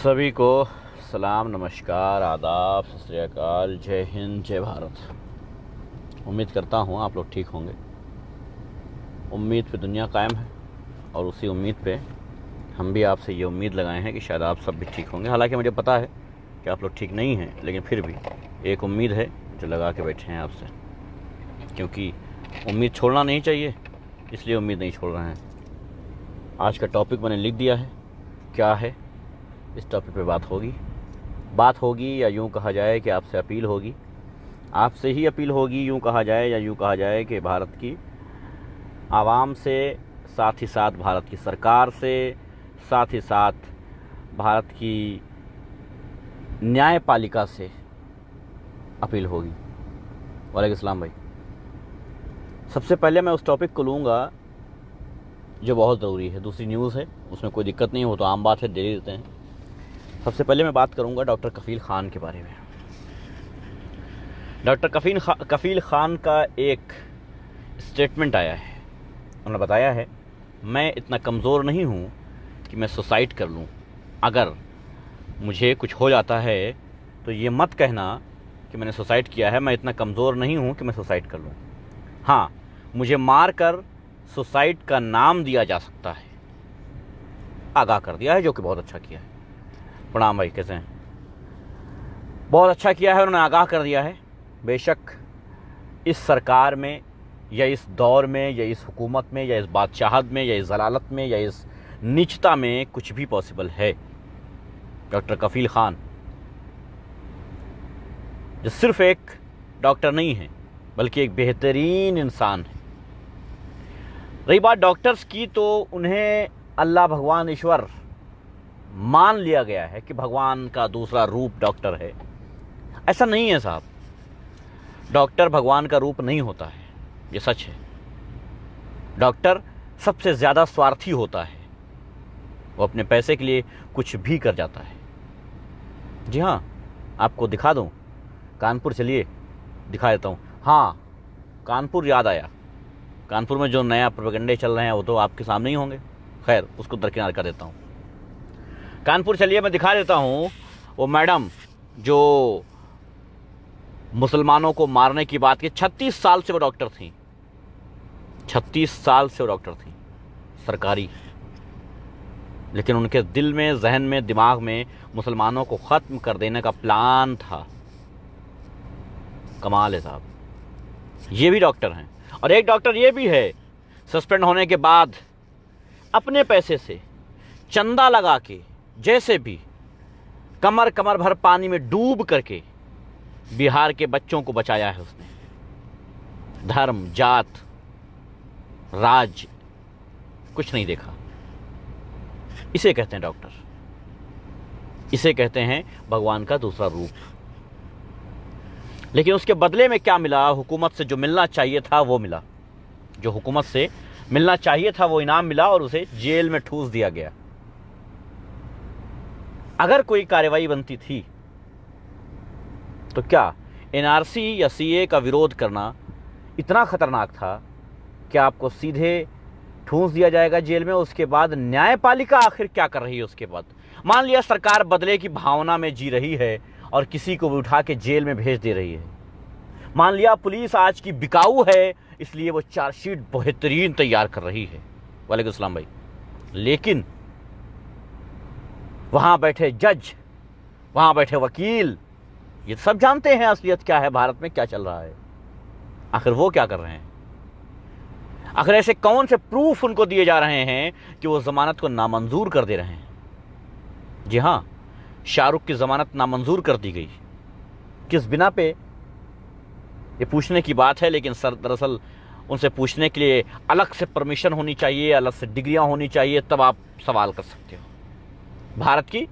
सभी को सलाम, नमस्कार, आदाब, सत श्री अकाल, जय हिंद, जय भारत। उम्मीद करता हूँ आप लोग ठीक होंगे। उम्मीद पे दुनिया कायम है और उसी उम्मीद पे हम भी आपसे ये उम्मीद लगाए हैं कि शायद आप सब भी ठीक होंगे। हालांकि मुझे पता है कि आप लोग ठीक नहीं हैं, लेकिन फिर भी एक उम्मीद है जो लगा के बैठे हैं आपसे, क्योंकि उम्मीद छोड़ना नहीं चाहिए, इसलिए उम्मीद नहीं छोड़ रहे हैं। आज का टॉपिक मैंने लिख दिया है, क्या है। इस टॉपिक पे बात होगी या यूँ कहा जाए कि आपसे अपील होगी, आपसे ही अपील होगी, यूँ कहा जाए या यूँ कहा जाए कि भारत की आवाम से, साथ ही साथ भारत की सरकार से, साथ ही साथ भारत की न्यायपालिका से अपील होगी। वालेकुम सलाम भाई। सबसे पहले मैं उस टॉपिक को लूँगा जो बहुत ज़रूरी है। दूसरी न्यूज़ है, उसमें कोई दिक्कत नहीं हो, तो आम बात है, दे देते हैं। सबसे पहले मैं बात करूंगा डॉक्टर कफ़ील ख़ान के बारे में। डॉक्टर कफ़ील ख़ान का एक स्टेटमेंट आया है। उन्होंने बताया है, मैं इतना कमज़ोर नहीं हूं कि मैं सुसाइड कर लूं। अगर मुझे कुछ हो जाता है तो ये मत कहना कि मैंने सुसाइड किया है। मैं इतना कमज़ोर नहीं हूं कि मैं सुसाइड कर लूं। हाँ, मुझे मार कर सुसाइड का नाम दिया जा सकता है। आगाह कर दिया है, जो कि बहुत अच्छा किया है। प्रणाम भाई, कैसे हैं? बहुत अच्छा किया है, उन्होंने आगाह कर दिया है। बेशक इस सरकार में या इस दौर में या इस हुकूमत में या इस बादशाहत में या इस जलालत में या इस नीचता में कुछ भी पॉसिबल है। डॉक्टर कफ़ील ख़ान जो सिर्फ एक डॉक्टर नहीं है, बल्कि एक बेहतरीन इंसान है। रही बात डॉक्टर्स की, तो उन्हें अल्लाह, भगवान, ईश्वर मान लिया गया है कि भगवान का दूसरा रूप डॉक्टर है। ऐसा नहीं है साहब, डॉक्टर भगवान का रूप नहीं होता है, ये सच है। डॉक्टर सबसे ज़्यादा स्वार्थी होता है, वो अपने पैसे के लिए कुछ भी कर जाता है। जी हाँ, आपको दिखा दूँ, कानपुर चलिए, दिखा देता हूँ। हाँ, कानपुर याद आया। कानपुर में जो नया प्रोपेगेंडे चल रहे हैं वो तो आपके सामने ही होंगे। खैर, उसको दरकिनार कर देता हूँ। कानपुर चलिए, मैं दिखा देता हूँ। वो मैडम जो मुसलमानों को मारने की बात की, 36 साल से वो डॉक्टर थी। 36 साल से वो डॉक्टर थी, सरकारी। लेकिन उनके दिल में, जहन में, दिमाग में मुसलमानों को ख़त्म कर देने का प्लान था। कमाल है साहब। ये भी डॉक्टर हैं। और एक डॉक्टर ये भी है, सस्पेंड होने के बाद अपने पैसे से चंदा लगा के, जैसे भी कमर भर पानी में डूब करके बिहार के बच्चों को बचाया है उसने। धर्म, जात, राज कुछ नहीं देखा। इसे कहते हैं डॉक्टर, इसे कहते हैं भगवान का दूसरा रूप। लेकिन उसके बदले में क्या मिला? हुकूमत से जो मिलना चाहिए था वो मिला। जो हुकूमत से मिलना चाहिए था वो इनाम मिला और उसे जेल में ठूस दिया गया। अगर कोई कार्रवाई बनती थी तो क्या एनआरसी या सीए का विरोध करना इतना खतरनाक था कि आपको सीधे ठूंस दिया जाएगा जेल में? उसके बाद न्यायपालिका आखिर क्या कर रही है? उसके बाद मान लिया सरकार बदले की भावना में जी रही है और किसी को भी उठा के जेल में भेज दे रही है। मान लिया पुलिस आज की बिकाऊ है, इसलिए वो चार्जशीट बेहतरीन तैयार कर रही है। वालेकुम सलाम भाई। लेकिन वहां बैठे जज, वहां बैठे वकील, ये सब जानते हैं असलियत क्या है, भारत में क्या चल रहा है। आखिर वो क्या कर रहे हैं? आखिर ऐसे कौन से प्रूफ उनको दिए जा रहे हैं कि वो जमानत को नामंजूर कर दे रहे हैं? जी हां, शाहरुख की जमानत नामंजूर कर दी गई। किस बिना पे, ये पूछने की बात है। लेकिन सर, दरअसल उनसे पूछने के लिए अलग से परमिशन होनी चाहिए, अलग से डिग्रियां होनी चाहिए, तब आप सवाल कर सकते हो। भारत की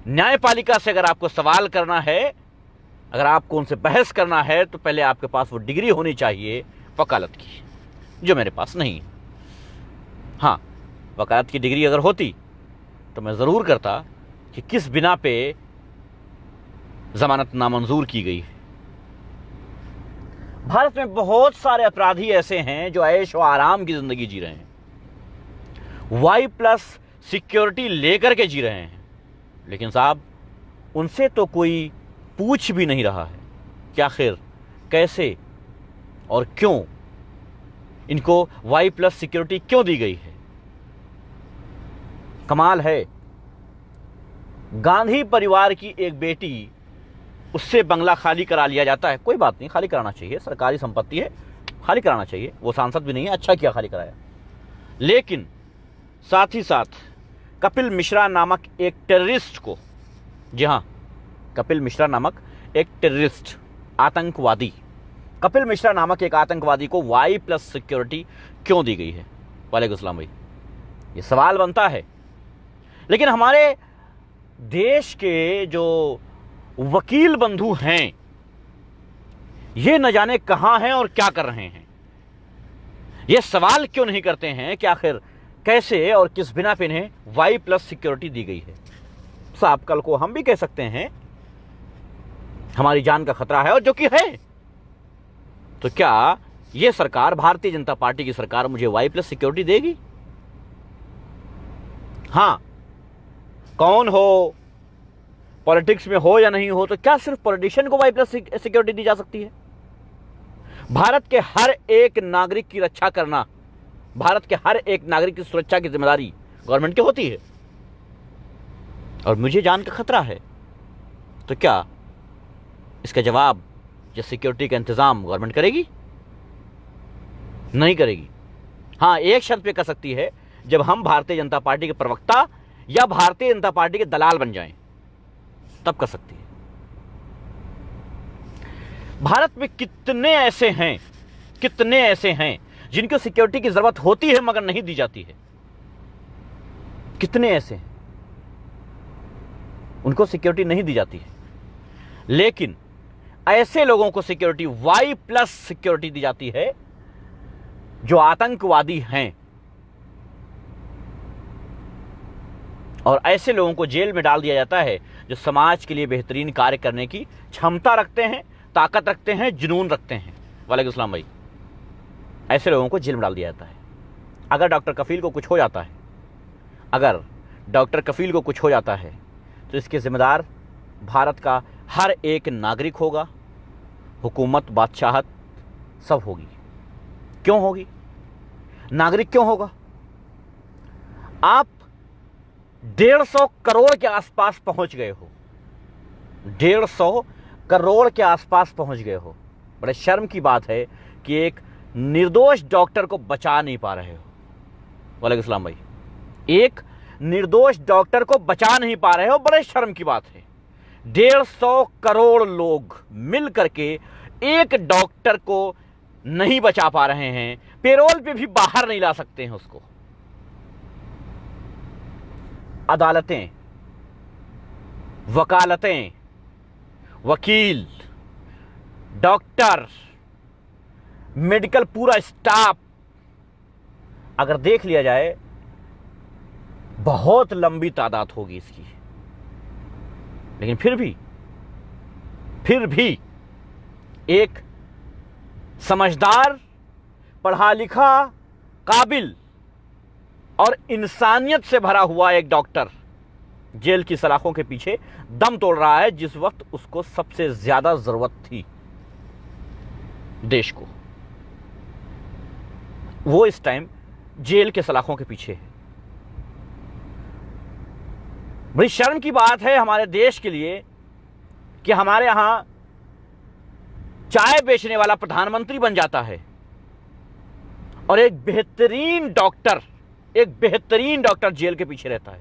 न्यायपालिका से अगर आपको सवाल करना है, अगर आपको उनसे बहस करना है, तो पहले आपके पास वो डिग्री होनी चाहिए वकालत की, जो मेरे पास नहीं है। हाँ, वकालत की डिग्री अगर होती तो मैं ज़रूर करता कि किस बिना पे जमानत नामंजूर की गई है। भारत में बहुत सारे अपराधी ऐसे हैं जो ऐश और आराम की जिंदगी जी रहे हैं, वाई प्लस सिक्योरिटी लेकर के जी रहे हैं, लेकिन साहब उनसे तो कोई पूछ भी नहीं रहा है कि आखिर कैसे और क्यों इनको Y+ सिक्योरिटी क्यों दी गई है। कमाल है, गांधी परिवार की एक बेटी, उससे बंगला खाली करा लिया जाता है। कोई बात नहीं, खाली कराना चाहिए, सरकारी संपत्ति है, खाली कराना चाहिए। वो सांसद भी नहीं है, अच्छा किया खाली कराया। लेकिन साथ ही साथ कपिल मिश्रा नामक एक टेररिस्ट को, जी हाँ, कपिल मिश्रा नामक एक टेररिस्ट, आतंकवादी, कपिल मिश्रा नामक एक आतंकवादी को Y+ सिक्योरिटी क्यों दी गई है। वालेकुम सलाम भाई, ये सवाल बनता है। लेकिन हमारे देश के जो वकील बंधु हैं, ये न जाने कहां हैं और क्या कर रहे हैं। ये सवाल क्यों नहीं करते हैं कि आखिर कैसे और किस बिना पे इन्हें Y+ सिक्योरिटी दी गई है। साहब कल को हम भी कह सकते हैं हमारी जान का खतरा है, और जो कि है, तो क्या ये सरकार, भारतीय जनता पार्टी की सरकार, मुझे Y+ सिक्योरिटी देगी? हां, कौन हो, पॉलिटिक्स में हो या नहीं हो, तो क्या सिर्फ पॉलिटिशियन को Y+ सिक्योरिटी दी जा सकती है? भारत के हर एक नागरिक की रक्षा करना, भारत के हर एक नागरिक की सुरक्षा की जिम्मेदारी गवर्नमेंट की होती है, और मुझे जान का खतरा है, तो क्या इसका जवाब या सिक्योरिटी का इंतजाम गवर्नमेंट करेगी? नहीं करेगी। हां, एक शर्त पे कर सकती है, जब हम भारतीय जनता पार्टी के प्रवक्ता या भारतीय जनता पार्टी के दलाल बन जाएं, तब कर सकती है। भारत में कितने ऐसे हैं जिनको सिक्योरिटी की जरूरत होती है मगर नहीं दी जाती है। कितने ऐसे हैं, उनको सिक्योरिटी नहीं दी जाती है, लेकिन ऐसे लोगों को सिक्योरिटी, Y+ सिक्योरिटी दी जाती है जो आतंकवादी हैं, और ऐसे लोगों को जेल में डाल दिया जाता है जो समाज के लिए बेहतरीन कार्य करने की क्षमता रखते हैं, ताकत रखते हैं, जुनून रखते हैं। वालेकुम सलाम भाई, ऐसे लोगों को जेल में डाल दिया जाता है। अगर डॉक्टर कफील को कुछ हो जाता है, अगर डॉक्टर कफील को कुछ हो जाता है, तो इसके जिम्मेदार भारत का हर एक नागरिक होगा, हुकूमत, बादशाहत सब होगी। क्यों होगी? नागरिक क्यों होगा? आप 150 करोड़ के आसपास पहुंच गए हो, 150 करोड़ के आसपास पहुंच गए हो। बड़े शर्म की बात है कि एक निर्दोष डॉक्टर को बचा नहीं पा रहे हो। वालेकुम सलाम भाई, एक निर्दोष डॉक्टर को बचा नहीं पा रहे हो, बड़े शर्म की बात है। 150 करोड़ लोग मिल करके एक डॉक्टर को नहीं बचा पा रहे हैं, पेरोल पे भी बाहर नहीं ला सकते हैं उसको। अदालतें, वकालतें, वकील, डॉक्टर, मेडिकल पूरा स्टाफ, अगर देख लिया जाए बहुत लंबी तादाद होगी इसकी। लेकिन फिर भी एक समझदार, पढ़ा लिखा, काबिल और इंसानियत से भरा हुआ एक डॉक्टर जेल की सलाखों के पीछे दम तोड़ रहा है, जिस वक्त उसको सबसे ज्यादा जरूरत थी देश को। वो इस टाइम जेल के सलाखों के पीछे है। बड़ी शर्म की बात है हमारे देश के लिए कि हमारे यहां चाय बेचने वाला प्रधानमंत्री बन जाता है और एक बेहतरीन डॉक्टर जेल के पीछे रहता है।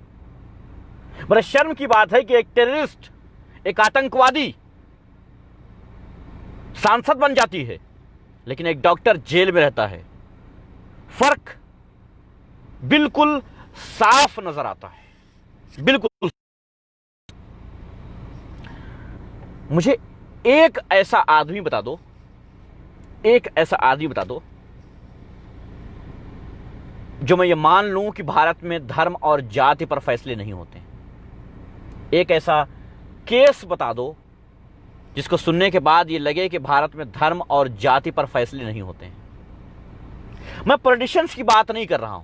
बड़ा शर्म की बात है कि एक टेररिस्ट, एक आतंकवादी सांसद बन जाती है, लेकिन एक डॉक्टर जेल में रहता है। फर्क बिल्कुल साफ नजर आता है, बिल्कुल। मुझे एक ऐसा आदमी बता दो जो मैं ये मान लूं कि भारत में धर्म और जाति पर फैसले नहीं होते। एक ऐसा केस बता दो जिसको सुनने के बाद ये लगे कि भारत में धर्म और जाति पर फैसले नहीं होते हैं। मैं पॉलिटिशियंस की बात नहीं कर रहा हूं।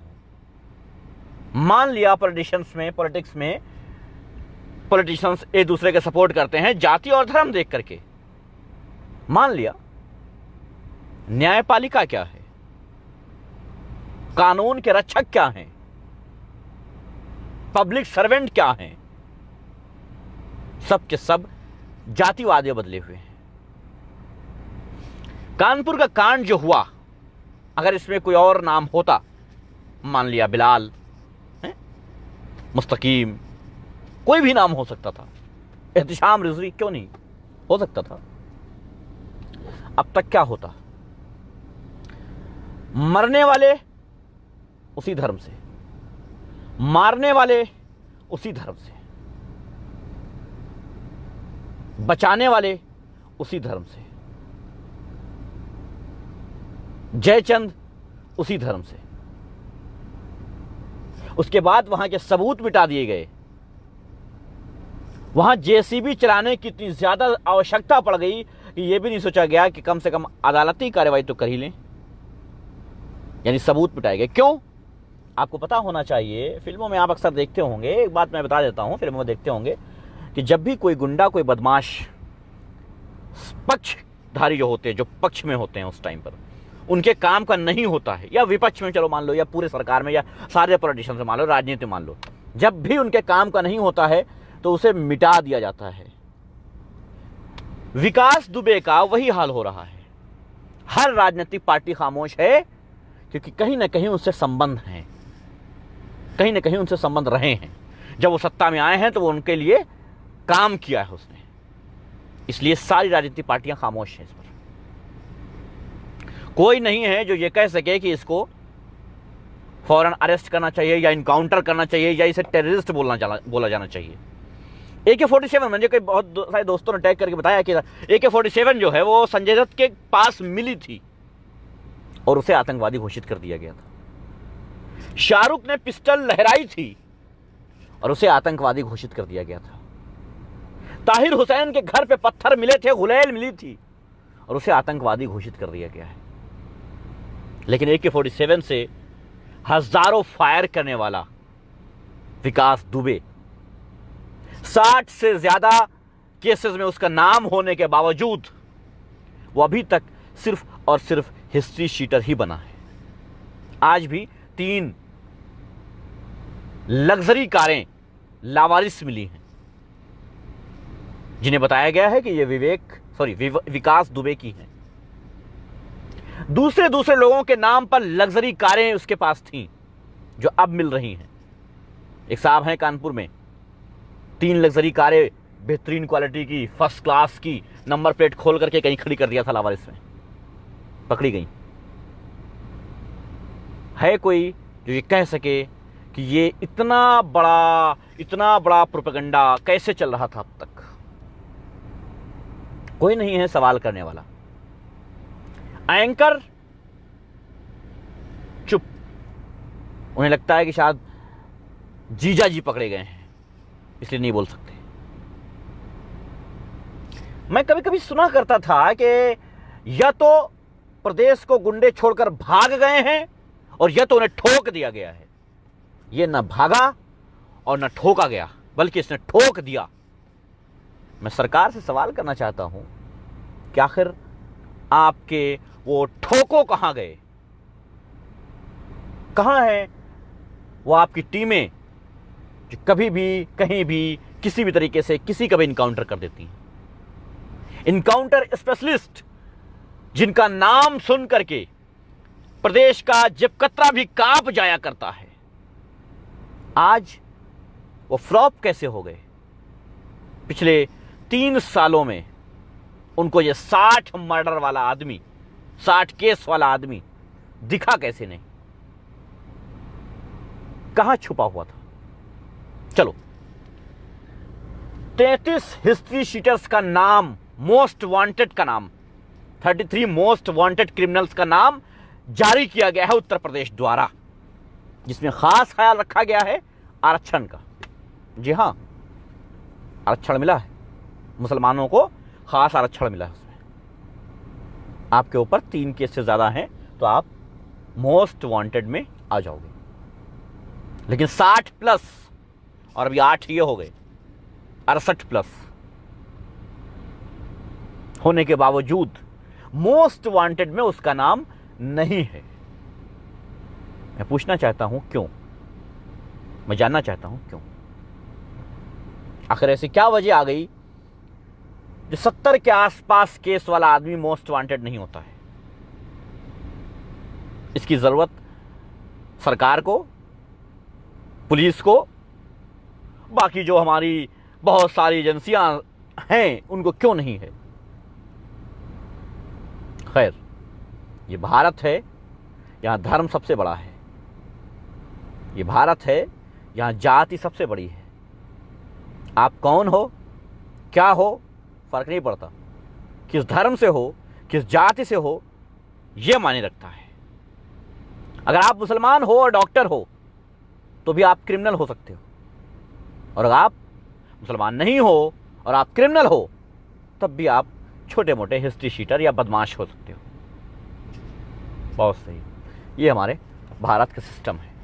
मान लिया पॉलिटिक्स में पॉलिटिशियंस एक दूसरे के सपोर्ट करते हैं जाति और धर्म देख करके। मान लिया, न्यायपालिका क्या है, कानून के रक्षक क्या हैं, पब्लिक सर्वेंट क्या हैं, सब के सब जातिवादी बदले हुए हैं। कानपुर का कांड जो हुआ, अगर इसमें कोई और नाम होता, मान लिया बिलाल, मुस्तकीम, कोई भी नाम हो सकता था, एहतिशाम रिजवी क्यों नहीं हो सकता था। अब तक क्या होता, मरने वाले उसी धर्म से, मारने वाले उसी धर्म से, बचाने वाले उसी धर्म से, जयचंद उसी धर्म से। उसके बाद वहां के सबूत मिटा दिए गए। वहां जेसीबी चलाने की इतनी ज्यादा आवश्यकता पड़ गई कि यह भी नहीं सोचा गया कि कम से कम अदालती कार्रवाई तो कर ही लें, यानी सबूत मिटाए गए। क्यों? आपको पता होना चाहिए, फिल्मों में आप अक्सर देखते होंगे, एक बात मैं बता देता हूं, फिल्मों में देखते होंगे कि जब भी कोई गुंडा, कोई बदमाश, पक्षधारी जो होते हैं, जो पक्ष में होते हैं उस टाइम पर, उनके काम का नहीं होता है, या विपक्ष में चलो मान लो, या पूरे सरकार में, या सारे पॉलिटिशियन से मान लो, राजनीति मान लो, जब भी उनके काम का नहीं होता है तो उसे मिटा दिया जाता है। विकास दुबे का वही हाल हो रहा है। हर राजनीतिक पार्टी खामोश है क्योंकि कहीं ना कहीं उनसे संबंध हैं, कहीं ना कहीं उनसे संबंध रहे हैं। जब वो सत्ता में आए हैं तो वो उनके लिए काम किया है उसने, इसलिए सारी राजनीतिक पार्टियां खामोश हैं इस पर। कोई नहीं है जो ये कह सके कि इसको फौरन अरेस्ट करना चाहिए, या इनकाउंटर करना चाहिए, या इसे टेररिस्ट बोला जाना चाहिए। AK-47, मुझे कई बहुत सारे दोस्तों ने टैग करके बताया कि AK-47 जो है वो संजय दत्त के पास मिली थी और उसे आतंकवादी घोषित कर दिया गया था। शाहरुख ने पिस्टल लहराई थी और उसे आतंकवादी घोषित कर दिया गया था। ताहिर हुसैन के घर पे पत्थर मिले थे, गुलेल मिली थी और उसे आतंकवादी घोषित कर दिया गया है। लेकिन AK-47 से हजारों फायर करने वाला विकास दुबे, 60 से ज्यादा केसेस में उसका नाम होने के बावजूद वो अभी तक सिर्फ और सिर्फ हिस्ट्री शीटर ही बना है। आज भी 3 लग्जरी कारें लावारिस मिली हैं, जिन्हें बताया गया है कि ये विकास दुबे की हैं। दूसरे लोगों के नाम पर लग्जरी कारें उसके पास थीं जो अब मिल रही हैं। एक साहब हैं कानपुर में, 3 लग्जरी कारें बेहतरीन क्वालिटी की, फर्स्ट क्लास की, नंबर प्लेट खोल करके कहीं खड़ी कर दिया था लावारिस में, पकड़ी गई। है कोई जो ये कह सके कि ये इतना बड़ा प्रोपेगेंडा कैसे चल रहा था अब तक? कोई नहीं है सवाल करने वाला। एंकर चुप, उन्हें लगता है कि शायद जीजा जी पकड़े गए हैं इसलिए नहीं बोल सकते। मैं कभी कभी सुना करता था कि या तो प्रदेश को गुंडे छोड़कर भाग गए हैं और या तो उन्हें ठोक दिया गया है। ये न भागा और न ठोका गया, बल्कि इसने ठोक दिया। मैं सरकार से सवाल करना चाहता हूं कि आखिर आपके वो ठोको कहां गए? कहां है वो आपकी टीमें जो कभी भी, कहीं भी, किसी भी तरीके से किसी का भी इनकाउंटर कर देती हैं? इनकाउंटर स्पेशलिस्ट जिनका नाम सुन करके प्रदेश का जिपकतरा भी कांप जाया करता है, आज वो फ्लॉप कैसे हो गए? पिछले 3 सालों में उनको ये 60 मर्डर वाला आदमी, 60 केस वाला आदमी दिखा कैसे नहीं? कहां छुपा हुआ था? चलो, 33 हिस्ट्री शीटर्स का नाम, मोस्ट वांटेड का नाम, 33 मोस्ट वांटेड क्रिमिनल्स का नाम जारी किया गया है उत्तर प्रदेश द्वारा, जिसमें खास ख्याल रखा गया है आरक्षण का। जी हां, आरक्षण मिला है, मुसलमानों को खास आरक्षण मिला है। उसमें आपके ऊपर 3 केस से ज्यादा हैं तो आप मोस्ट वांटेड में आ जाओगे। लेकिन 60 प्लस, और अभी 8 ये हो गए, 68+ होने के बावजूद मोस्ट वांटेड में उसका नाम नहीं है। मैं पूछना चाहता हूं क्यों, मैं जानना चाहता हूं क्यों। आखिर ऐसी क्या वजह आ गई जो 70 के आसपास केस वाला आदमी मोस्ट वांटेड नहीं होता है? इसकी जरूरत सरकार को, पुलिस को, बाकी जो हमारी बहुत सारी एजेंसियां हैं उनको क्यों नहीं है? खैर, ये भारत है, यहां धर्म सबसे बड़ा है। ये भारत है, यहां जाति सबसे बड़ी है। आप कौन हो, क्या हो, फर्क नहीं पड़ता। किस धर्म से हो, किस जाति से हो, यह मायने रखता है। अगर आप मुसलमान हो और डॉक्टर हो तो भी आप क्रिमिनल हो सकते हो, और अगर आप मुसलमान नहीं हो और आप क्रिमिनल हो तब भी आप छोटे मोटे हिस्ट्री शीटर या बदमाश हो सकते हो। बहुत सही, ये हमारे भारत का सिस्टम है।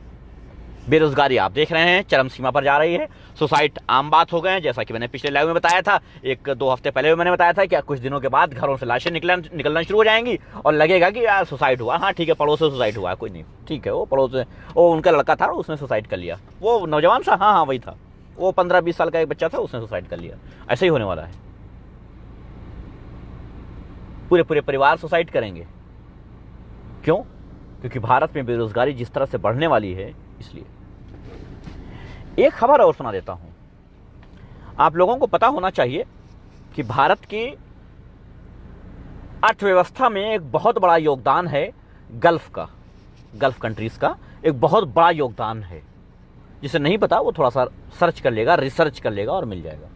बेरोजगारी आप देख रहे हैं चरम सीमा पर जा रही है। सुसाइड आम बात हो गए हैं, जैसा कि मैंने पिछले लाइव में बताया था, 1-2 हफ्ते पहले भी मैंने बताया था कि कुछ दिनों के बाद घरों से लाशें निकलना शुरू हो जाएंगी और लगेगा कि यार सुसाइड हुआ। हाँ ठीक है, पड़ोस से सुसाइड हुआ, कोई नहीं, ठीक है, वो पड़ोस से, वो उनका लड़का था, उसने सुसाइड कर लिया। वो नौजवान सा, हाँ वही था, वो 15-20 साल का एक बच्चा था, उसने सुसाइड कर लिया। ऐसे ही होने वाला है, पूरे परिवार सुसाइड करेंगे। क्यों? क्योंकि भारत में बेरोजगारी जिस तरह से बढ़ने वाली है, इसलिए। एक खबर और सुना देता हूं। आप लोगों को पता होना चाहिए कि भारत की अर्थव्यवस्था में एक बहुत बड़ा योगदान है गल्फ कंट्रीज का एक बहुत बड़ा योगदान है। जिसे नहीं पता वो थोड़ा सा सर्च कर लेगा, रिसर्च कर लेगा और मिल जाएगा।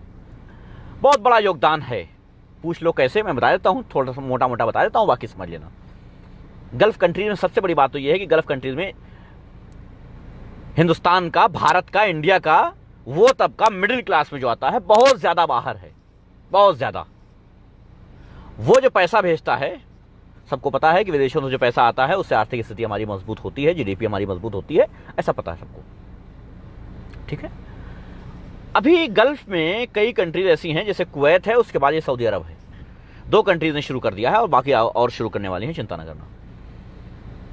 बहुत बड़ा योगदान है। पूछ लो कैसे, मैं बता देता हूं, थोड़ा सा मोटा मोटा बता देता हूं, बाकी समझ लेना। गल्फ कंट्रीज में सबसे बड़ी बात तो यह है कि गल्फ कंट्रीज में हिंदुस्तान का, भारत का, इंडिया का वो तबका मिडिल क्लास में जो आता है बहुत ज्यादा बाहर है, बहुत ज्यादा। वो जो पैसा भेजता है, सबको पता है कि विदेशों से जो पैसा आता है उससे आर्थिक स्थिति हमारी मजबूत होती है, जीडीपी हमारी मजबूत होती है, ऐसा पता है सबको, ठीक है। अभी गल्फ में कई कंट्रीज ऐसी हैं, जैसे कुवैत है, उसके बाद ये सऊदी अरब है। 2 कंट्रीज ने शुरू कर दिया है और बाकी और शुरू करने वाली हैं, चिंता न करना।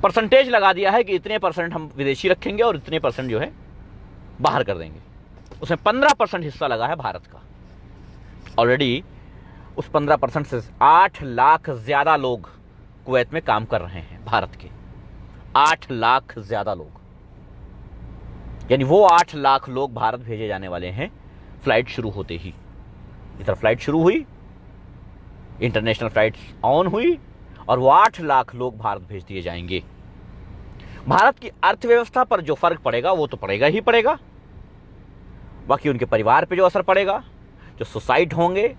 परसेंटेज लगा दिया है कि इतने % हम विदेशी रखेंगे और इतने % जो है बाहर कर देंगे। उसमें 15% हिस्सा लगा है भारत का। ऑलरेडी उस 15% से 8 लाख ज्यादा लोग कुवैत में काम कर रहे हैं, भारत के 8 लाख ज्यादा लोग, यानी वो 8 लाख लोग भारत भेजे जाने वाले हैं फ्लाइट शुरू होते ही। इधर फ्लाइट शुरू हुई, इंटरनेशनल फ्लाइट्स ऑन हुई और वो 8 लाख लोग भारत भेज दिए जाएंगे। भारत की अर्थव्यवस्था पर जो फर्क पड़ेगा वो तो पड़ेगा ही पड़ेगा, बाकी उनके परिवार पे जो असर पड़ेगा, जो सुसाइड होंगे,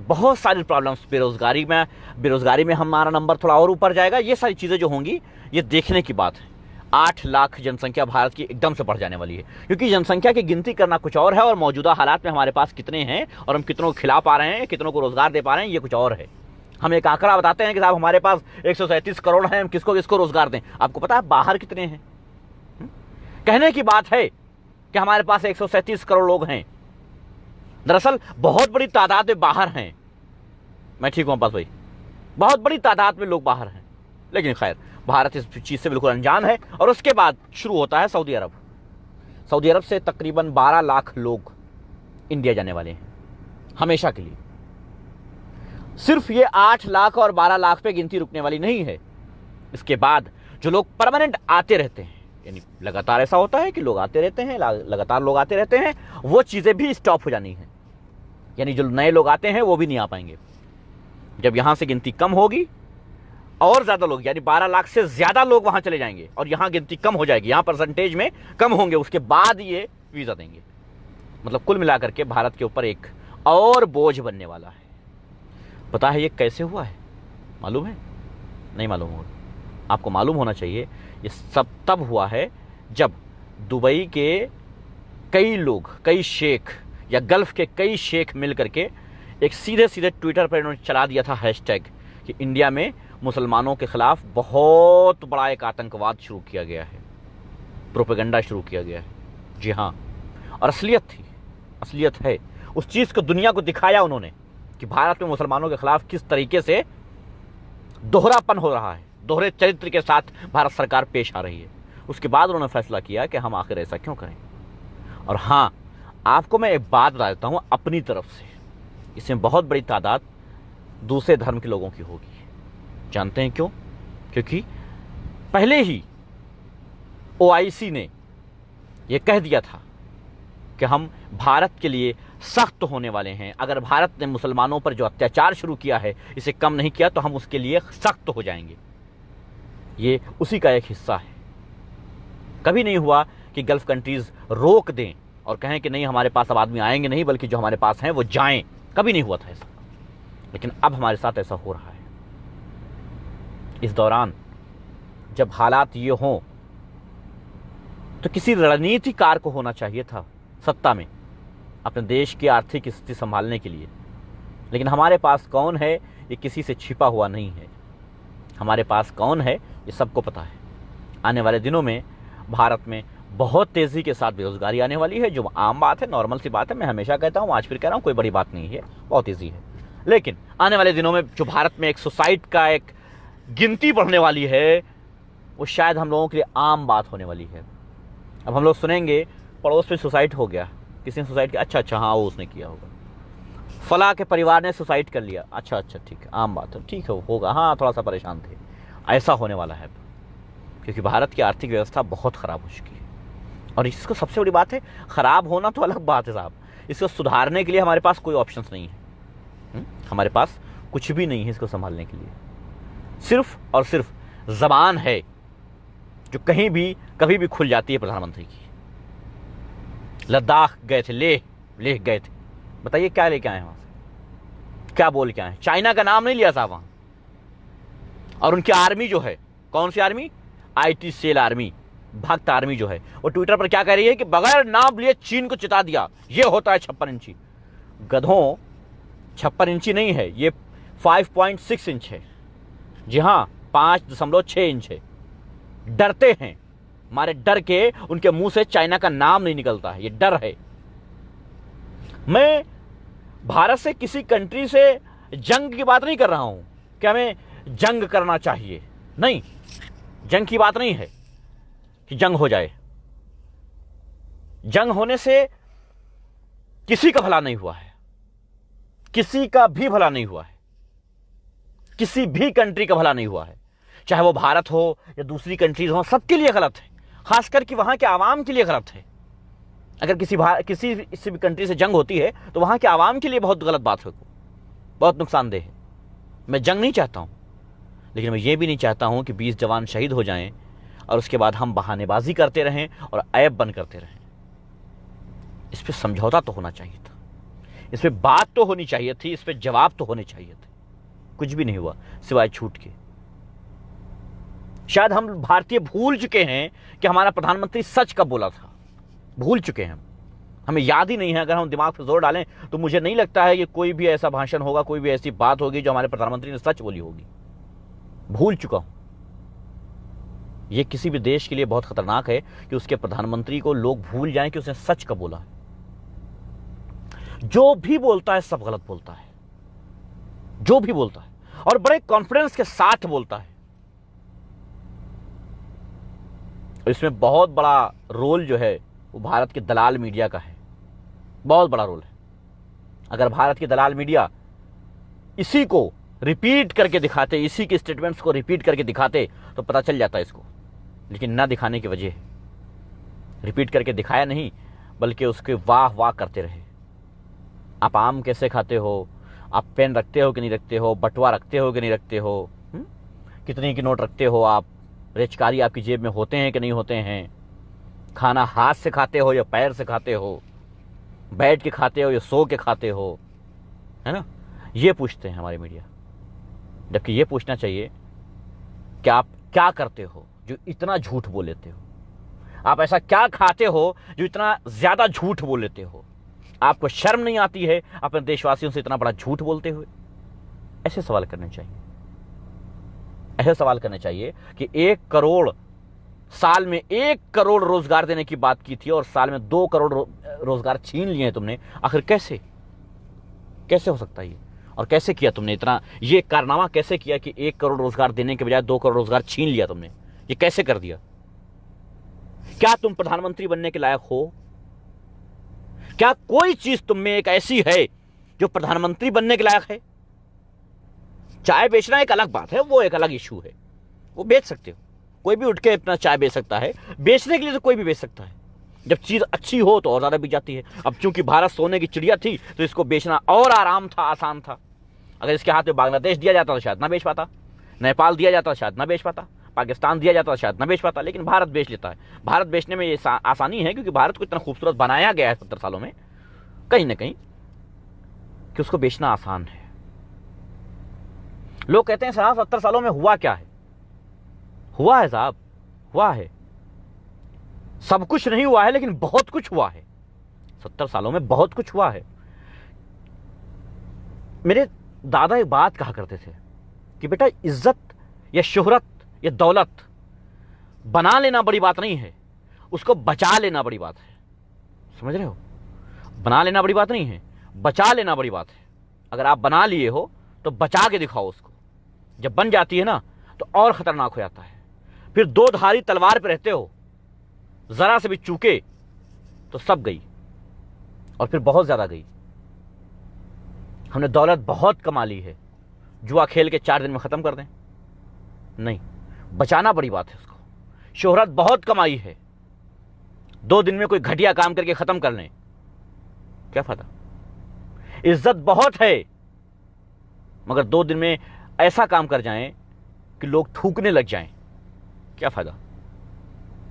बहुत सारी प्रॉब्लम्स, बेरोजगारी में हमारा नंबर थोड़ा और ऊपर जाएगा। ये सारी चीजें जो होंगी ये देखने की बात है। 8 लाख जनसंख्या भारत की एकदम से बढ़ जाने वाली है, क्योंकि जनसंख्या की गिनती करना कुछ और है और मौजूदा हालात में हमारे पास कितने हैं और हम कितनों को खिला पा रहे हैं, कितनों को रोजगार दे पा रहे हैं, ये कुछ और है। हम एक आंकड़ा बताते हैं कि साहब हमारे पास 137 करोड़ हैं, हम किसको किसको रोजगार दें। आपको पता है बाहर कितने हैं? कहने की बात है कि हमारे पास 137 करोड़ लोग हैं, दरअसल बहुत बड़ी तादाद में बाहर हैं। मैं ठीक हूं अब्बास भाई, बहुत बड़ी तादाद में लोग बाहर हैं, लेकिन खैर भारत इस चीज से बिल्कुल अनजान है। और उसके बाद शुरू होता है सऊदी अरब। सऊदी अरब से तकरीबन 12 लाख लोग इंडिया जाने वाले हैं हमेशा के लिए। सिर्फ ये 8 लाख और 12 लाख पे गिनती रुकने वाली नहीं है। इसके बाद जो लोग परमानेंट आते रहते हैं, यानी लगातार ऐसा होता है कि लोग आते रहते हैं, लगातार लोग आते रहते हैं, वो चीजें भी स्टॉप हो जानी है। यानी जो नए लोग आते हैं वो भी नहीं आ पाएंगे। जब यहां से गिनती कम होगी और ज्यादा लोग, यानी 12 लाख से ज्यादा लोग वहां चले जाएंगे और यहां गिनती कम हो जाएगी, यहां परसेंटेज में कम होंगे, उसके बाद ये वीजा देंगे। मतलब कुल मिलाकर के भारत के ऊपर एक और बोझ बनने वाला है। पता है ये कैसे हुआ है? मालूम है? नहीं मालूम होगा, आपको मालूम होना चाहिए। ये सब तब हुआ है जब दुबई के कई लोग, कई शेख या गल्फ के कई शेख मिल करके एक सीधे सीधे ट्विटर पर इन्होंने चला दिया था हैशटैग कि इंडिया में मुसलमानों के खिलाफ बहुत बड़ा एक आतंकवाद शुरू किया गया है, प्रोपेगेंडा शुरू किया गया है। जी हाँ, और असलियत थी, असलियत है। उस चीज को दुनिया को दिखाया उन्होंने कि भारत में मुसलमानों के खिलाफ किस तरीके से दोहरापन हो रहा है, दोहरे चरित्र के साथ भारत सरकार पेश आ रही है। उसके बाद उन्होंने फैसला किया कि हम आखिर ऐसा क्यों करें। और हाँ, आपको मैं एक बात बता देता हूं अपनी तरफ से, इसमें बहुत बड़ी तादाद दूसरे धर्म के लोगों की होगी। जानते हैं क्यों? क्योंकि पहले ही ओआईसी ने यह कह दिया था कि हम भारत के लिए सख्त होने वाले हैं। अगर भारत ने मुसलमानों पर जो अत्याचार शुरू किया है इसे कम नहीं किया तो हम उसके लिए सख्त हो जाएंगे। ये उसी का एक हिस्सा है। कभी नहीं हुआ कि गल्फ कंट्रीज रोक दें और कहें कि नहीं हमारे पास अब आदमी आएंगे नहीं, बल्कि जो हमारे पास हैं वो जाएं। कभी नहीं हुआ था ऐसा, लेकिन अब हमारे साथ ऐसा हो रहा है। इस दौरान जब हालात ये हों तो किसी रणनीतिकार को होना चाहिए था सत्ता में अपने देश की आर्थिक स्थिति संभालने के लिए, लेकिन हमारे पास कौन है ये किसी से छिपा हुआ नहीं है। हमारे पास कौन है ये सबको पता है। आने वाले दिनों में भारत में बहुत तेजी के साथ बेरोजगारी आने वाली है, जो आम बात है, नॉर्मल सी बात है। मैं हमेशा कहता हूँ, आज फिर कह रहा हूँ, कोई बड़ी बात नहीं है, बहुत ईजी है। लेकिन आने वाले दिनों में जो भारत में एक सुसाइड का एक गिनती बढ़ने वाली है, वो शायद हम लोगों के लिए आम बात होने वाली है। अब हम लोग सुनेंगे पड़ोस में सुसाइड हो गया, किसी ने सुसाइड किया, अच्छा हाँ वो उसने किया होगा, फला के परिवार ने सुसाइड कर लिया, अच्छा ठीक है, आम बात है, ठीक है होगा, हाँ थोड़ा सा परेशान थे। ऐसा होने वाला है क्योंकि भारत की आर्थिक व्यवस्था बहुत ख़राब हो चुकी है। और इसको सबसे बड़ी बात है, ख़राब होना तो अलग बात है साहब, इसको सुधारने के लिए हमारे पास कोई ऑप्शंस नहीं है। हमारे पास कुछ भी नहीं है इसको संभालने के लिए। सिर्फ और सिर्फ ज़बान है जो कहीं भी कभी भी खुल जाती है प्रधानमंत्री की। लद्दाख गए थे, लेह गए थे, बताइए क्या लेके आए वहां से, क्या बोल के आए? चाइना का नाम नहीं लिया साहब वहां। और उनकी आर्मी जो है, कौन सी आर्मी? आईटी सेल आर्मी, भक्त आर्मी जो है, वो ट्विटर पर क्या कह रही है कि बगैर नाम लिए चीन को चिता दिया। ये होता है 56 इंची। गधों, 56 इंची नहीं है, ये 5.6 इंच है। जी हाँ, 5.6 इंच है। डरते हैं, हमारे डर के उनके मुंह से चाइना का नाम नहीं निकलता है, ये डर है। मैं भारत से किसी कंट्री से जंग की बात नहीं कर रहा हूं कि हमें जंग करना चाहिए, नहीं, जंग की बात नहीं है कि जंग हो जाए। जंग होने से किसी का भला नहीं हुआ है, किसी का भी भला नहीं हुआ है, किसी भी कंट्री का भला नहीं हुआ है, चाहे वो भारत हो या दूसरी कंट्रीज हो, सबके लिए गलत है। खासकर कि वहां के आवाम के लिए गलत है। अगर किसी भी कंट्री से जंग होती है तो वहां के आवाम के लिए बहुत गलत बात है, बहुत नुकसानदेह है। मैं जंग नहीं चाहता हूं, लेकिन मैं ये भी नहीं चाहता हूं कि 20 जवान शहीद हो जाएं और उसके बाद हम बहानेबाजी करते रहें और ऐब बन करते रहें। इस पर समझौता तो होना चाहिए था, इस पर बात तो होनी चाहिए थी, इस पर जवाब तो होने चाहिए थे। कुछ भी नहीं हुआ सिवाय छूट के। शायद हम भारतीय भूल चुके हैं कि हमारा प्रधानमंत्री सच कब बोला था, भूल चुके हैं। हमें याद ही नहीं है। अगर हम दिमाग पर जोर डालें तो मुझे नहीं लगता है कि कोई भी ऐसा भाषण होगा, कोई भी ऐसी बात होगी जो हमारे प्रधानमंत्री ने सच बोली होगी। भूल चुका हूं। यह किसी भी देश के लिए बहुत खतरनाक है कि उसके प्रधानमंत्री को लोग भूल जाएं कि उसने सच कब बोला है। जो भी बोलता है सब गलत बोलता है, जो भी बोलता है, और बड़े कॉन्फिडेंस के साथ बोलता है। इसमें बहुत बड़ा रोल जो है वो भारत के दलाल मीडिया का है, बहुत बड़ा रोल है। अगर भारत की दलाल मीडिया इसी को रिपीट करके दिखाते, इसी के स्टेटमेंट्स को रिपीट करके दिखाते तो पता चल जाता इसको, लेकिन ना दिखाने की वजह, रिपीट करके दिखाया नहीं बल्कि उसके वाह वाह करते रहे। आप आम कैसे खाते हो, आप पेन रखते हो कि नहीं रखते हो, बटुआ रखते हो कि नहीं रखते हो, कितने की नोट रखते हो आप, रेचकारी आपकी जेब में होते हैं कि नहीं होते हैं, खाना हाथ से खाते हो या पैर से खाते हो, बैठ के खाते हो या सो के खाते हो, है ना? ये पूछते हैं हमारी मीडिया, जबकि ये पूछना चाहिए कि आप क्या करते हो जो इतना झूठ बोल लेते हो, आप ऐसा क्या खाते हो जो इतना ज्यादा झूठ बोल लेते हो, आपको शर्म नहीं आती है अपने देशवासियों से इतना बड़ा झूठ बोलते हुए? ऐसे सवाल करने चाहिए, ऐसे सवाल करने चाहिए कि 1 करोड़, साल में 1 करोड़ रोजगार देने की बात की थी और साल में 2 करोड़ रोजगार छीन लिए हैं तुमने, आखिर कैसे? कैसे हो सकता है ये? और कैसे किया तुमने इतना, ये कारनामा कैसे किया कि 1 करोड़ रोजगार देने के बजाय 2 करोड़ रोजगार छीन लिया तुमने? ये कैसे कर दिया? क्या तुम प्रधानमंत्री बनने के लायक हो? क्या कोई चीज तुम में एक ऐसी है जो प्रधानमंत्री बनने के लायक है? चाय बेचना एक अलग बात है, वो एक अलग इशू है, वो बेच सकते हो, कोई भी उठ के अपना चाय बेच सकता है, बेचने के लिए तो कोई भी बेच सकता है। जब चीज अच्छी हो तो और ज्यादा बिक जाती है। अब चूंकि भारत सोने की चिड़िया थी तो इसको बेचना और आराम था, आसान था। अगर इसके हाथ में बांग्लादेश दिया जाता तो शायद ना बेच पाता, नेपाल दिया जाता तो शायद ना बेच पाता, पाकिस्तान दिया जाता तो शायद ना बेच पाता, लेकिन भारत बेच लेता है। भारत बेचने में ये आसानी है क्योंकि भारत को इतना खूबसूरत बनाया गया है 70 सालों में कहीं ना कहीं कि उसको बेचना आसान है। लोग कहते हैं साहब 70 सालों में हुआ क्या है? हुआ है साहब, हुआ है, सब कुछ नहीं हुआ है लेकिन बहुत कुछ हुआ है। 70 सालों में बहुत कुछ हुआ है। मेरे दादा एक बात कहा करते थे कि बेटा इज्जत या शोहरत या दौलत बना लेना बड़ी बात नहीं है, उसको बचा लेना बड़ी बात है। समझ रहे हो? बना लेना बड़ी बात नहीं है, बचा लेना बड़ी बात है। अगर आप बना लिए हो तो बचा के दिखाओ उसको। जब बन जाती है ना तो और खतरनाक हो जाता है। फिर 2 धारी तलवार पे रहते हो, जरा से भी चूके तो सब गई और फिर बहुत ज्यादा गई। हमने दौलत बहुत कमा ली है, जुआ खेल के 4 दिन में खत्म कर दें? नहीं, बचाना बड़ी बात है उसको। शोहरत बहुत कमाई है, 2 दिन में कोई घटिया काम करके खत्म कर लें, क्या फायदा? इज्जत बहुत है मगर 2 दिन में ऐसा काम कर जाएं कि लोग थूकने लग जाएं, क्या फायदा?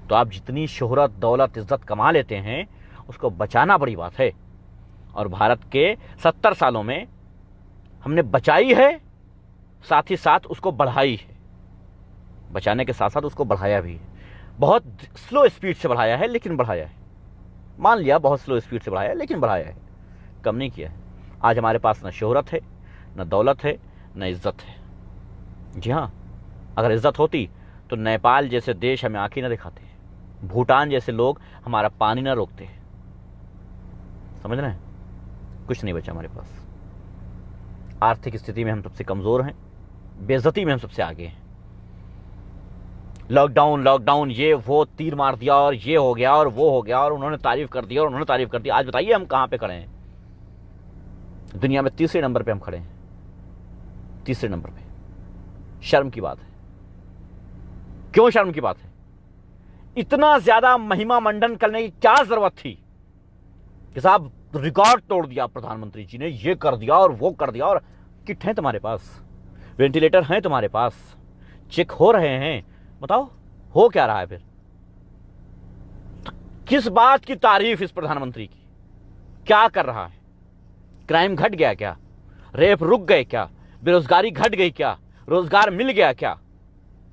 तो आप जितनी शोहरत, दौलत, इज्जत कमा लेते हैं उसको बचाना बड़ी बात है। और भारत के 70 सालों में हमने बचाई है, साथ ही साथ उसको बढ़ाई है। बचाने के साथ साथ उसको बढ़ाया भी है। बहुत स्लो स्पीड से बढ़ाया है लेकिन बढ़ाया है। मान लिया बहुत स्लो स्पीड से बढ़ाया है लेकिन बढ़ाया है, कम नहीं किया है। आज हमारे पास न शोहरत है, न दौलत है, न इज्जत है। जी हाँ, अगर इज्जत होती तो नेपाल जैसे देश हमें आंखें न दिखाते, भूटान जैसे लोग हमारा पानी न रोकते। समझ रहे हैं? कुछ नहीं बचा हमारे पास। आर्थिक स्थिति में हम सबसे कमजोर हैं, बेइज्जती में हम सबसे आगे हैं। लॉकडाउन लॉकडाउन ये वो तीर मार दिया और ये हो गया और वो हो गया और उन्होंने तारीफ कर दिया और उन्होंने तारीफ कर दिया। आज बताइए हम कहां पे खड़े हैं? दुनिया में 3रे नंबर पे हम खड़े हैं, 3रे नंबर पे। शर्म की बात है। क्यों शर्म की बात है? इतना ज्यादा महिमा मंडन करने की क्या जरूरत थी कि साहब रिकॉर्ड तोड़ दिया प्रधानमंत्री जी ने, ये कर दिया और वो कर दिया। और किट है तुम्हारे पास, वेंटिलेटर हैं तुम्हारे पास, चेक हो रहे हैं, बताओ हो क्या रहा है फिर? तो किस बात की तारीफ इस प्रधानमंत्री की? क्या कर रहा है? क्राइम घट गया क्या? रेप रुक गए क्या? बेरोजगारी घट गई क्या? रोजगार मिल गया क्या?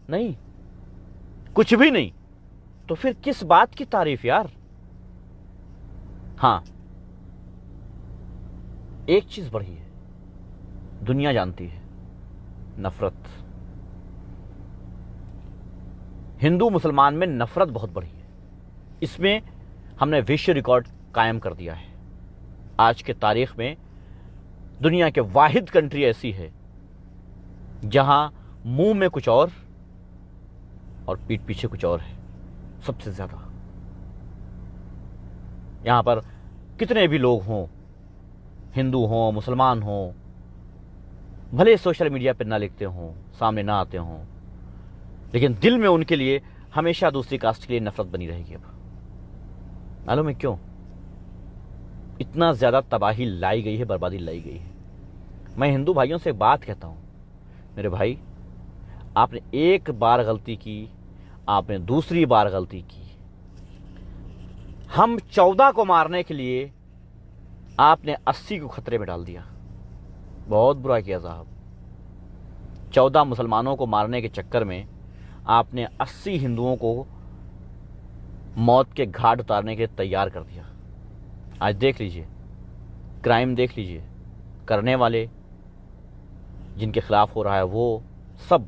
नहीं, कुछ भी नहीं। तो फिर किस बात की तारीफ यार? हां, एक चीज बढ़ी है, दुनिया जानती है, नफरत। हिंदू मुसलमान में नफरत बहुत बढ़ी है। इसमें हमने विश्व रिकॉर्ड कायम कर दिया है। आज के तारीख में दुनिया के वाहिद कंट्री ऐसी है जहां मुंह में कुछ और पीठ पीछे कुछ और है। सबसे ज्यादा यहां पर कितने भी लोग हों, हिंदू हों, मुसलमान हों, भले सोशल मीडिया पर ना लिखते हों, सामने ना आते हों, लेकिन दिल में उनके लिए हमेशा दूसरी कास्ट के लिए नफरत बनी रहेगी। अब मालूम है क्यों? इतना ज्यादा तबाही लाई गई है, बर्बादी लाई गई है। मैं हिंदू भाइयों से एक बात कहता हूं, मेरे भाई, आपने एक बार गलती की, आपने दूसरी बार गलती की, हम 14 को मारने के लिए आपने 80 को खतरे में डाल दिया। बहुत बुरा किया साहब। 14 मुसलमानों को मारने के चक्कर में आपने 80 हिंदुओं को मौत के घाट उतारने के लिए तैयार कर दिया। आज देख लीजिए, क्राइम देख लीजिए, करने वाले जिनके खिलाफ हो रहा है वो सब।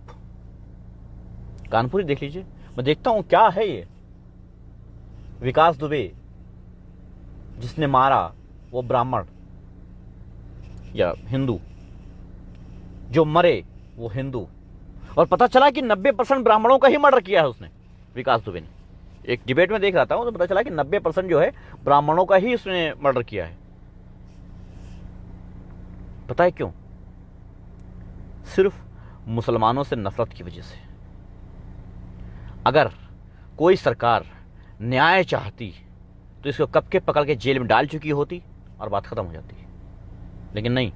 कानपुर देख लीजिए, मैं देखता हूं क्या है ये। विकास दुबे जिसने मारा वो ब्राह्मण, या हिंदू, जो मरे वो हिंदू। और पता चला कि 90% ब्राह्मणों का ही मर्डर किया है उसने, विकास दुबे ने। एक डिबेट में देख रहा था तो पता चला कि 90% जो है ब्राह्मणों का ही उसने मर्डर किया है। पता है क्यों? सिर्फ मुसलमानों से नफरत की वजह से। अगर कोई सरकार न्याय चाहती तो इसको कब के पकड़ के जेल में डाल चुकी होती और बात खत्म हो जाती। लेकिन नहीं,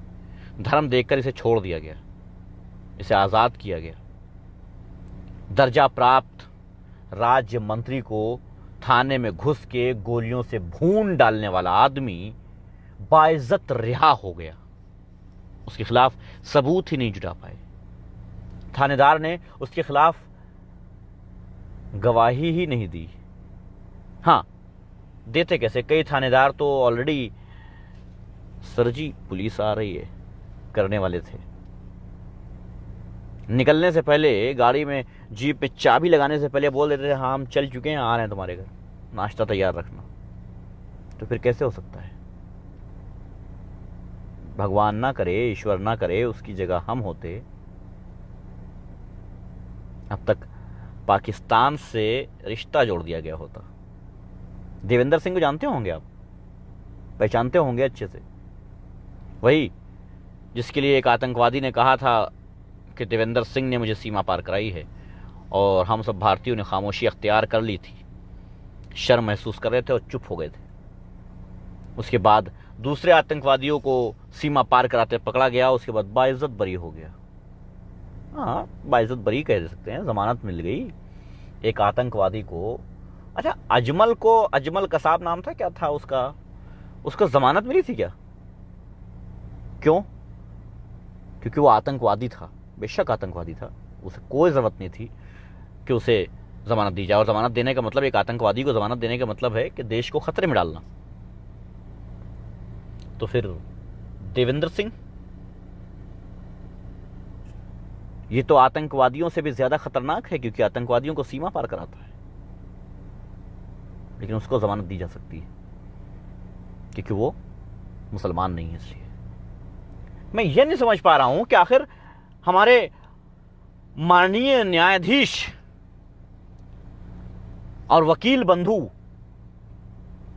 धर्म देखकर इसे छोड़ दिया गया, इसे आजाद किया गया। दर्जा प्राप्त राज्य मंत्री को थाने में घुस के गोलियों से भून डालने वाला आदमी बाइज्जत रिहा हो गया। उसके खिलाफ सबूत ही नहीं जुटा पाए। थानेदार ने उसके खिलाफ गवाही ही नहीं दी। हाँ, देते कैसे? कई थानेदार तो ऑलरेडी सर जी पुलिस आ रही है करने वाले थे। निकलने से पहले गाड़ी में, जीप में चाबी लगाने से पहले बोल देते थे हाँ हम चल चुके हैं, आ रहे हैं तुम्हारे घर, नाश्ता तैयार रखना। तो फिर कैसे हो सकता है? भगवान ना करे, ईश्वर ना करे उसकी जगह हम होते, अब तक पाकिस्तान से रिश्ता जोड़ दिया गया होता। देवेंद्र सिंह को जानते होंगे आप, पहचानते होंगे अच्छे से। वही जिसके लिए एक आतंकवादी ने कहा था कि देवेंद्र सिंह ने मुझे सीमा पार कराई है, और हम सब भारतीयों ने खामोशी अख्तियार कर ली थी, शर्म महसूस कर रहे थे और चुप हो गए थे। उसके बाद दूसरे आतंकवादियों को सीमा पार कराते पकड़ा गया, उसके बाद बाइज्जत बरी हो गया। हाँ, बाइज्जत बरी कह सकते हैं, जमानत मिल गई एक आतंकवादी को। अच्छा, अजमल कसाब नाम था, क्या था उसका जमानत मिली थी क्या? क्यों? क्योंकि वो आतंकवादी था, बेशक आतंकवादी था, उसे कोई जरूरत नहीं थी कि उसे जमानत दी जाए। और जमानत देने का मतलब, एक आतंकवादी को जमानत देने का मतलब है कि देश को खतरे में डालना। तो फिर देवेंद्र सिंह, ये तो आतंकवादियों से भी ज्यादा खतरनाक है, क्योंकि आतंकवादियों को सीमा पार कराता है, लेकिन उसको जमानत दी जा सकती है क्योंकि वो मुसलमान नहीं है। इसलिए मैं ये नहीं समझ पा रहा हूं कि आखिर हमारे माननीय न्यायाधीश और वकील बंधु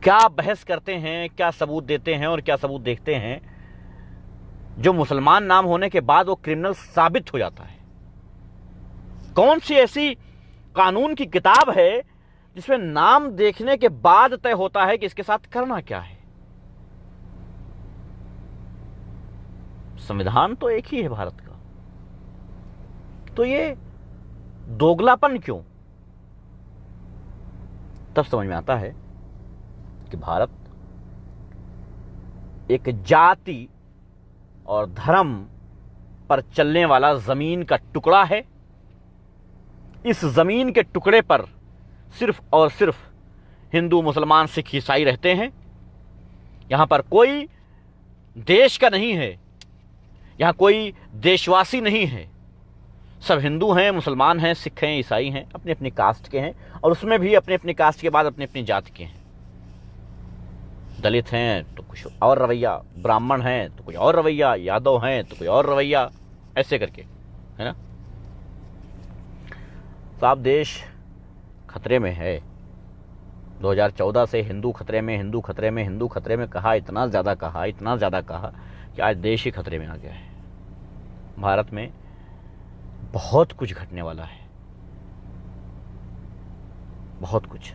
क्या बहस करते हैं, क्या सबूत देते हैं और क्या सबूत देखते हैं, जो मुसलमान नाम होने के बाद वो क्रिमिनल साबित हो जाता है। कौन सी ऐसी कानून की किताब है जिसमें नाम देखने के बाद तय होता है कि इसके साथ करना क्या है? संविधान तो एक ही है भारत का, तो ये दोगलापन क्यों? तब समझ में आता है कि भारत एक जाति और धर्म पर चलने वाला जमीन का टुकड़ा है। इस जमीन के टुकड़े पर सिर्फ और सिर्फ हिंदू, मुसलमान, सिख, ईसाई रहते हैं। यहां पर कोई देश का नहीं है, यहां कोई देशवासी नहीं है। सब हिंदू हैं, मुसलमान हैं, सिख हैं, ईसाई हैं, अपनी अपनी कास्ट के हैं, और उसमें भी अपनी अपनी कास्ट के बाद अपनी अपनी जाति के हैं। दलित हैं तो कुछ और रवैया, ब्राह्मण हैं तो कुछ और रवैया, यादव हैं तो कोई और रवैया, ऐसे करके, है ना। साफ देश खतरे में है। 2014 से हिंदू खतरे में, हिंदू खतरे में, हिंदू खतरे में कहा, इतना ज्यादा कहा कि आज देश ही खतरे में आ गया है। भारत में बहुत कुछ घटने वाला है, बहुत कुछ।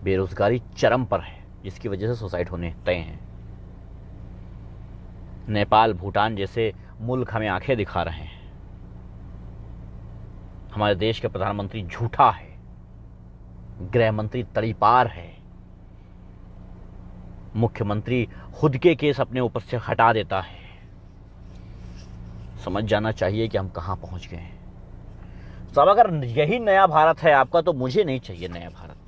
बेरोजगारी चरम पर है, जिसकी वजह से सुसाइड होने तय हैं। नेपाल, भूटान जैसे मुल्क हमें आंखें दिखा रहे हैं। हमारे देश के प्रधानमंत्री झूठा है, गृह मंत्री तड़ीपार है, मुख्यमंत्री खुद के केस अपने ऊपर से हटा देता है। समझ जाना चाहिए कि हम कहां पहुंच गए हैं। सब अगर यही नया भारत है आपका, तो मुझे नहीं चाहिए नया भारत।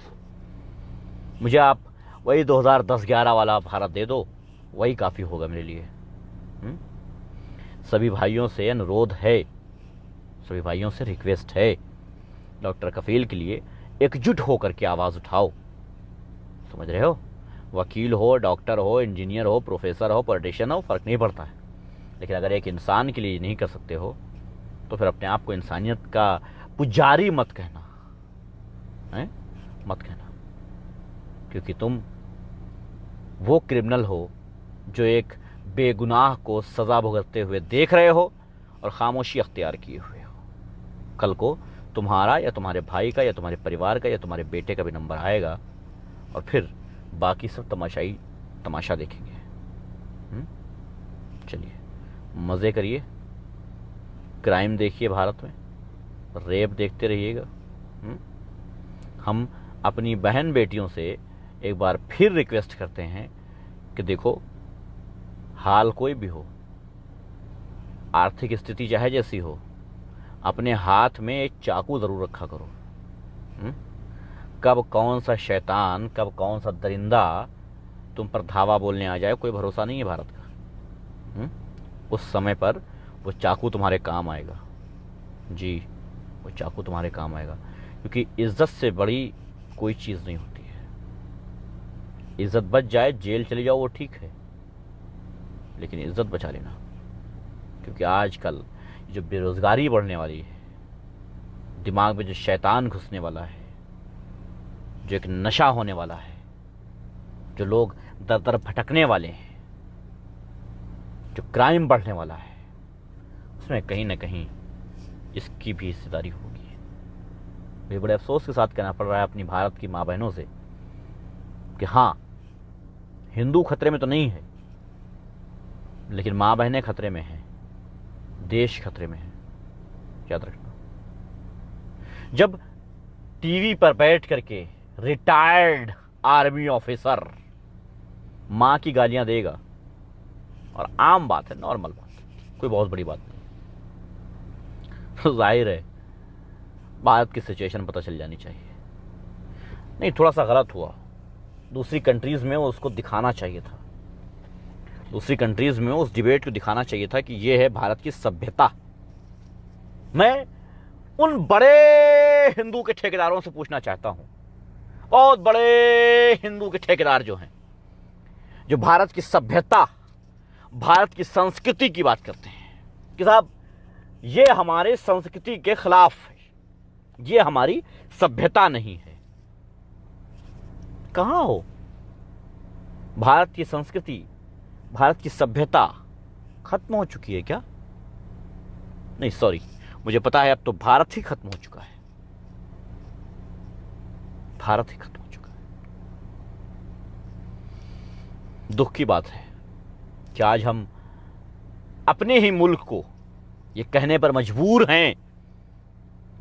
मुझे आप वही 2010-11 वाला भारत दे दो, वही काफी होगा मेरे लिए। सभी भाइयों से अनुरोध है, सभी भाइयों से रिक्वेस्ट है, डॉक्टर कफील के लिए एकजुट होकर के आवाज उठाओ। समझ रहे हो? वकील हो, डॉक्टर हो, इंजीनियर हो, प्रोफेसर हो, पॉलिटिशियन हो, फ़र्क नहीं पड़ता है। लेकिन अगर एक इंसान के लिए नहीं कर सकते हो तो फिर अपने आप को इंसानियत का पुजारी मत कहना है, मत कहना, क्योंकि तुम वो क्रिमिनल हो जो एक बेगुनाह को सज़ा भुगतते हुए देख रहे हो और खामोशी अख्तियार किए हुए हो। कल को तुम्हारा या तुम्हारे भाई का या तुम्हारे परिवार का या तुम्हारे बेटे का भी नंबर आएगा और फिर बाकी सब तमाशा देखेंगे। चलिए मज़े करिए, क्राइम देखिए भारत में, रेप देखते रहिएगा। हम अपनी बहन बेटियों से एक बार फिर रिक्वेस्ट करते हैं कि देखो, हाल कोई भी हो, आर्थिक स्थिति चाहे जैसी हो, अपने हाथ में एक चाकू ज़रूर रखा करो। कब कौन सा शैतान, कब कौन सा दरिंदा तुम पर धावा बोलने आ जाए, कोई भरोसा नहीं है भारत का। उस समय पर वो चाकू तुम्हारे काम आएगा। जी, वो चाकू तुम्हारे काम आएगा, क्योंकि इज्जत से बड़ी कोई चीज़ नहीं होती है। इज्जत बच जाए, जेल चले जाओ, वो ठीक है, लेकिन इज्जत बचा लेना, क्योंकि आजकल जो बेरोज़गारी बढ़ने वाली है, दिमाग में जो शैतान घुसने वाला है, जो एक नशा होने वाला है, जो लोग दर दर भटकने वाले हैं, जो क्राइम बढ़ने वाला है, उसमें कहीं ना कहीं इसकी भी हिस्सेदारी होगी। मुझे बड़े अफसोस के साथ कहना पड़ रहा है अपनी भारत की माँ बहनों से कि हाँ, हिंदू खतरे में तो नहीं है, लेकिन माँ बहनें खतरे में हैं, देश खतरे में है। याद रखना, जब टीवी पर बैठ करके रिटायर्ड आर्मी ऑफिसर माँ की गालियां देगा, और आम बात है, नॉर्मल बात है, कोई बहुत बड़ी बात नहीं, तो जाहिर है भारत की सिचुएशन पता चल जानी चाहिए। नहीं, थोड़ा सा गलत हुआ, दूसरी कंट्रीज़ में उसको दिखाना चाहिए था, दूसरी कंट्रीज़ में उस डिबेट को दिखाना चाहिए था कि ये है भारत की सभ्यता। मैं उन बड़े हिंदू के ठेकेदारों से पूछना चाहता हूं, बहुत बड़े हिंदू के ठेकेदार जो हैं, जो भारत की सभ्यता, भारत की संस्कृति की बात करते हैं कि साहब ये हमारे संस्कृति के खिलाफ है, ये हमारी सभ्यता नहीं है। कहां हो? भारत की संस्कृति, भारत की सभ्यता खत्म हो चुकी है क्या? नहीं, सॉरी, मुझे पता है अब तो भारत ही खत्म हो चुका है, भारत ही खत्म हो चुका है। दुख की बात है कि आज हम अपने ही मुल्क को ये कहने पर मजबूर हैं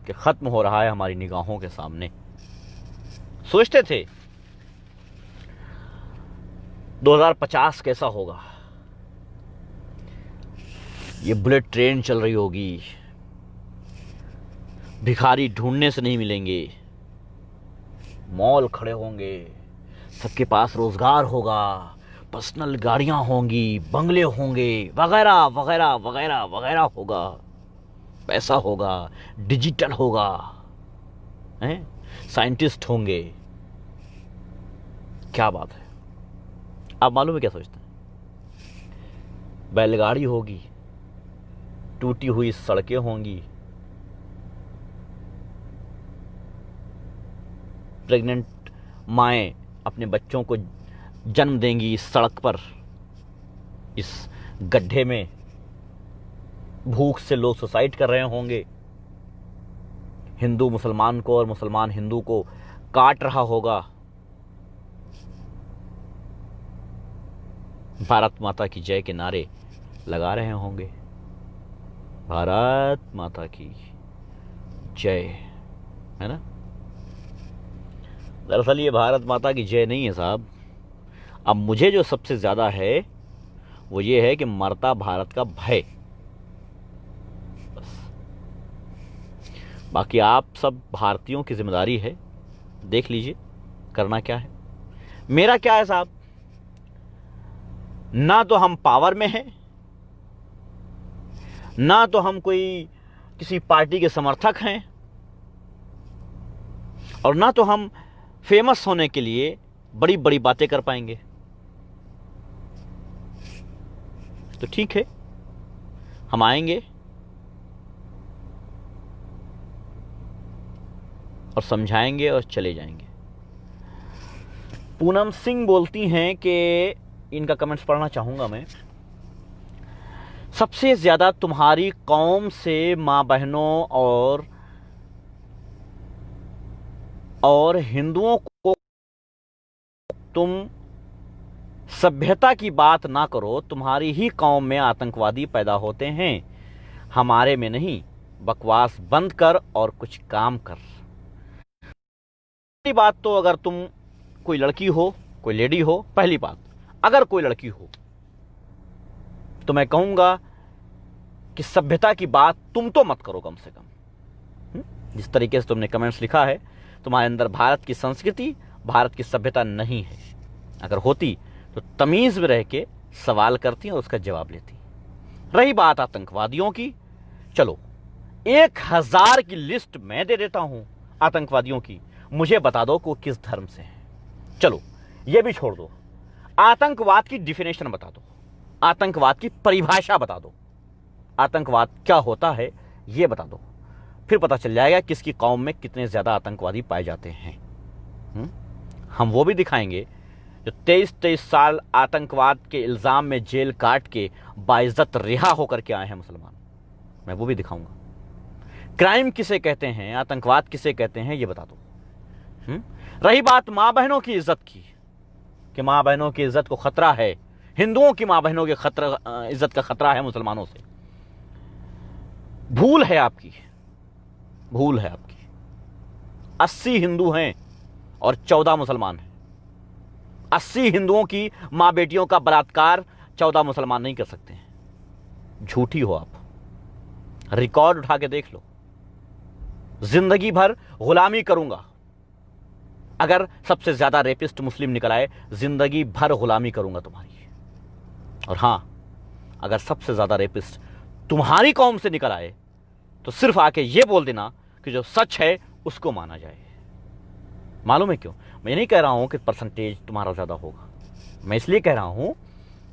कि खत्म हो रहा है हमारी निगाहों के सामने। सोचते थे 2050 कैसा होगा, ये बुलेट ट्रेन चल रही होगी, भिखारी ढूंढने से नहीं मिलेंगे, मॉल खड़े होंगे, सबके पास रोजगार होगा, पर्सनल गाड़ियां होंगी, बंगले होंगे, वगैरह वगैरह वगैरह वगैरह होगा, पैसा होगा, डिजिटल होगा, साइंटिस्ट होंगे। क्या बात है। आप मालूम है क्या सोचते हैं? बैलगाड़ी होगी, टूटी हुई सड़कें होंगी, प्रेग्नेंट माएँ अपने बच्चों को जन्म देंगी इस सड़क पर, इस गड्ढे में, भूख से लोग सुसाइड कर रहे होंगे, हिंदू मुसलमान को और मुसलमान हिंदू को काट रहा होगा, भारत माता की जय के नारे लगा रहे होंगे, भारत माता की जय, है ना? दरअसल ये भारत माता की जय नहीं है साहब। अब मुझे जो सबसे ज़्यादा है वो ये है कि मरता भारत का भय। बस, बाकी आप सब भारतीयों की जिम्मेदारी है, देख लीजिए करना क्या है। मेरा क्या है साहब, ना तो हम पावर में हैं, ना तो हम कोई किसी पार्टी के समर्थक हैं, और ना तो हम फेमस होने के लिए बड़ी बड़ी बातें कर पाएंगे। तो ठीक है, हम आएंगे और समझाएंगे और चले जाएंगे। पूनम सिंह बोलती हैं कि इनका कमेंट्स पढ़ना चाहूंगा मैं। सबसे ज्यादा तुम्हारी कौम से मां बहनों और हिंदुओं को तुम सभ्यता की बात ना करो। तुम्हारी ही कौम में आतंकवादी पैदा होते हैं, हमारे में नहीं। बकवास बंद कर और कुछ काम कर। पहली बात तो, अगर तुम कोई लड़की हो, कोई लेडी हो, पहली बात, अगर कोई लड़की हो तो मैं कहूंगा कि सभ्यता की बात तुम तो मत करो कम से कम। जिस तरीके से तुमने कमेंट्स लिखा है, तुम्हारे अंदर भारत की संस्कृति, भारत की सभ्यता नहीं है। अगर होती तो तमीज में रह के सवाल करती और उसका जवाब लेती। रही बात आतंकवादियों की, चलो 1000 की लिस्ट मैं दे देता हूं आतंकवादियों की, मुझे बता दो कि वो किस धर्म से हैं। चलो ये भी छोड़ दो, आतंकवाद की डिफिनेशन बता दो, आतंकवाद की परिभाषा बता दो, आतंकवाद क्या होता है ये बता दो। फिर पता चल जाएगा किसकी कौम में कितने ज्यादा आतंकवादी पाए जाते हैं। हम वो भी दिखाएंगे जो 23 साल आतंकवाद के इल्जाम में जेल काट के बाइज्जत रिहा होकर के आए हैं मुसलमान, मैं वो भी दिखाऊंगा। क्राइम किसे कहते हैं, आतंकवाद किसे कहते हैं, ये बता दो। रही बात मां बहनों की इज्जत की, कि मां बहनों की इज्जत को खतरा है, हिंदुओं की मां बहनों के इज्जत का खतरा है मुसलमानों से, भूल है आपकी, भूल है आपकी। 80 हिंदू हैं और 14 मुसलमान हैं। 80 हिंदुओं की मां बेटियों का बलात्कार 14 मुसलमान नहीं कर सकते हैं। झूठी हो आप, रिकॉर्ड उठा के देख लो। जिंदगी भर गुलामी करूंगा, अगर सबसे ज्यादा रेपिस्ट मुस्लिम निकल आए, जिंदगी भर गुलामी करूंगा तुम्हारी। और हां, अगर सबसे ज्यादा रेपिस्ट तुम्हारी कौम से निकल आए तो सिर्फ आके ये बोल देना कि जो सच है उसको माना जाए। मालूम है क्यों? मैं नहीं कह रहा हूं कि परसेंटेज तुम्हारा ज्यादा होगा, मैं इसलिए कह रहा हूं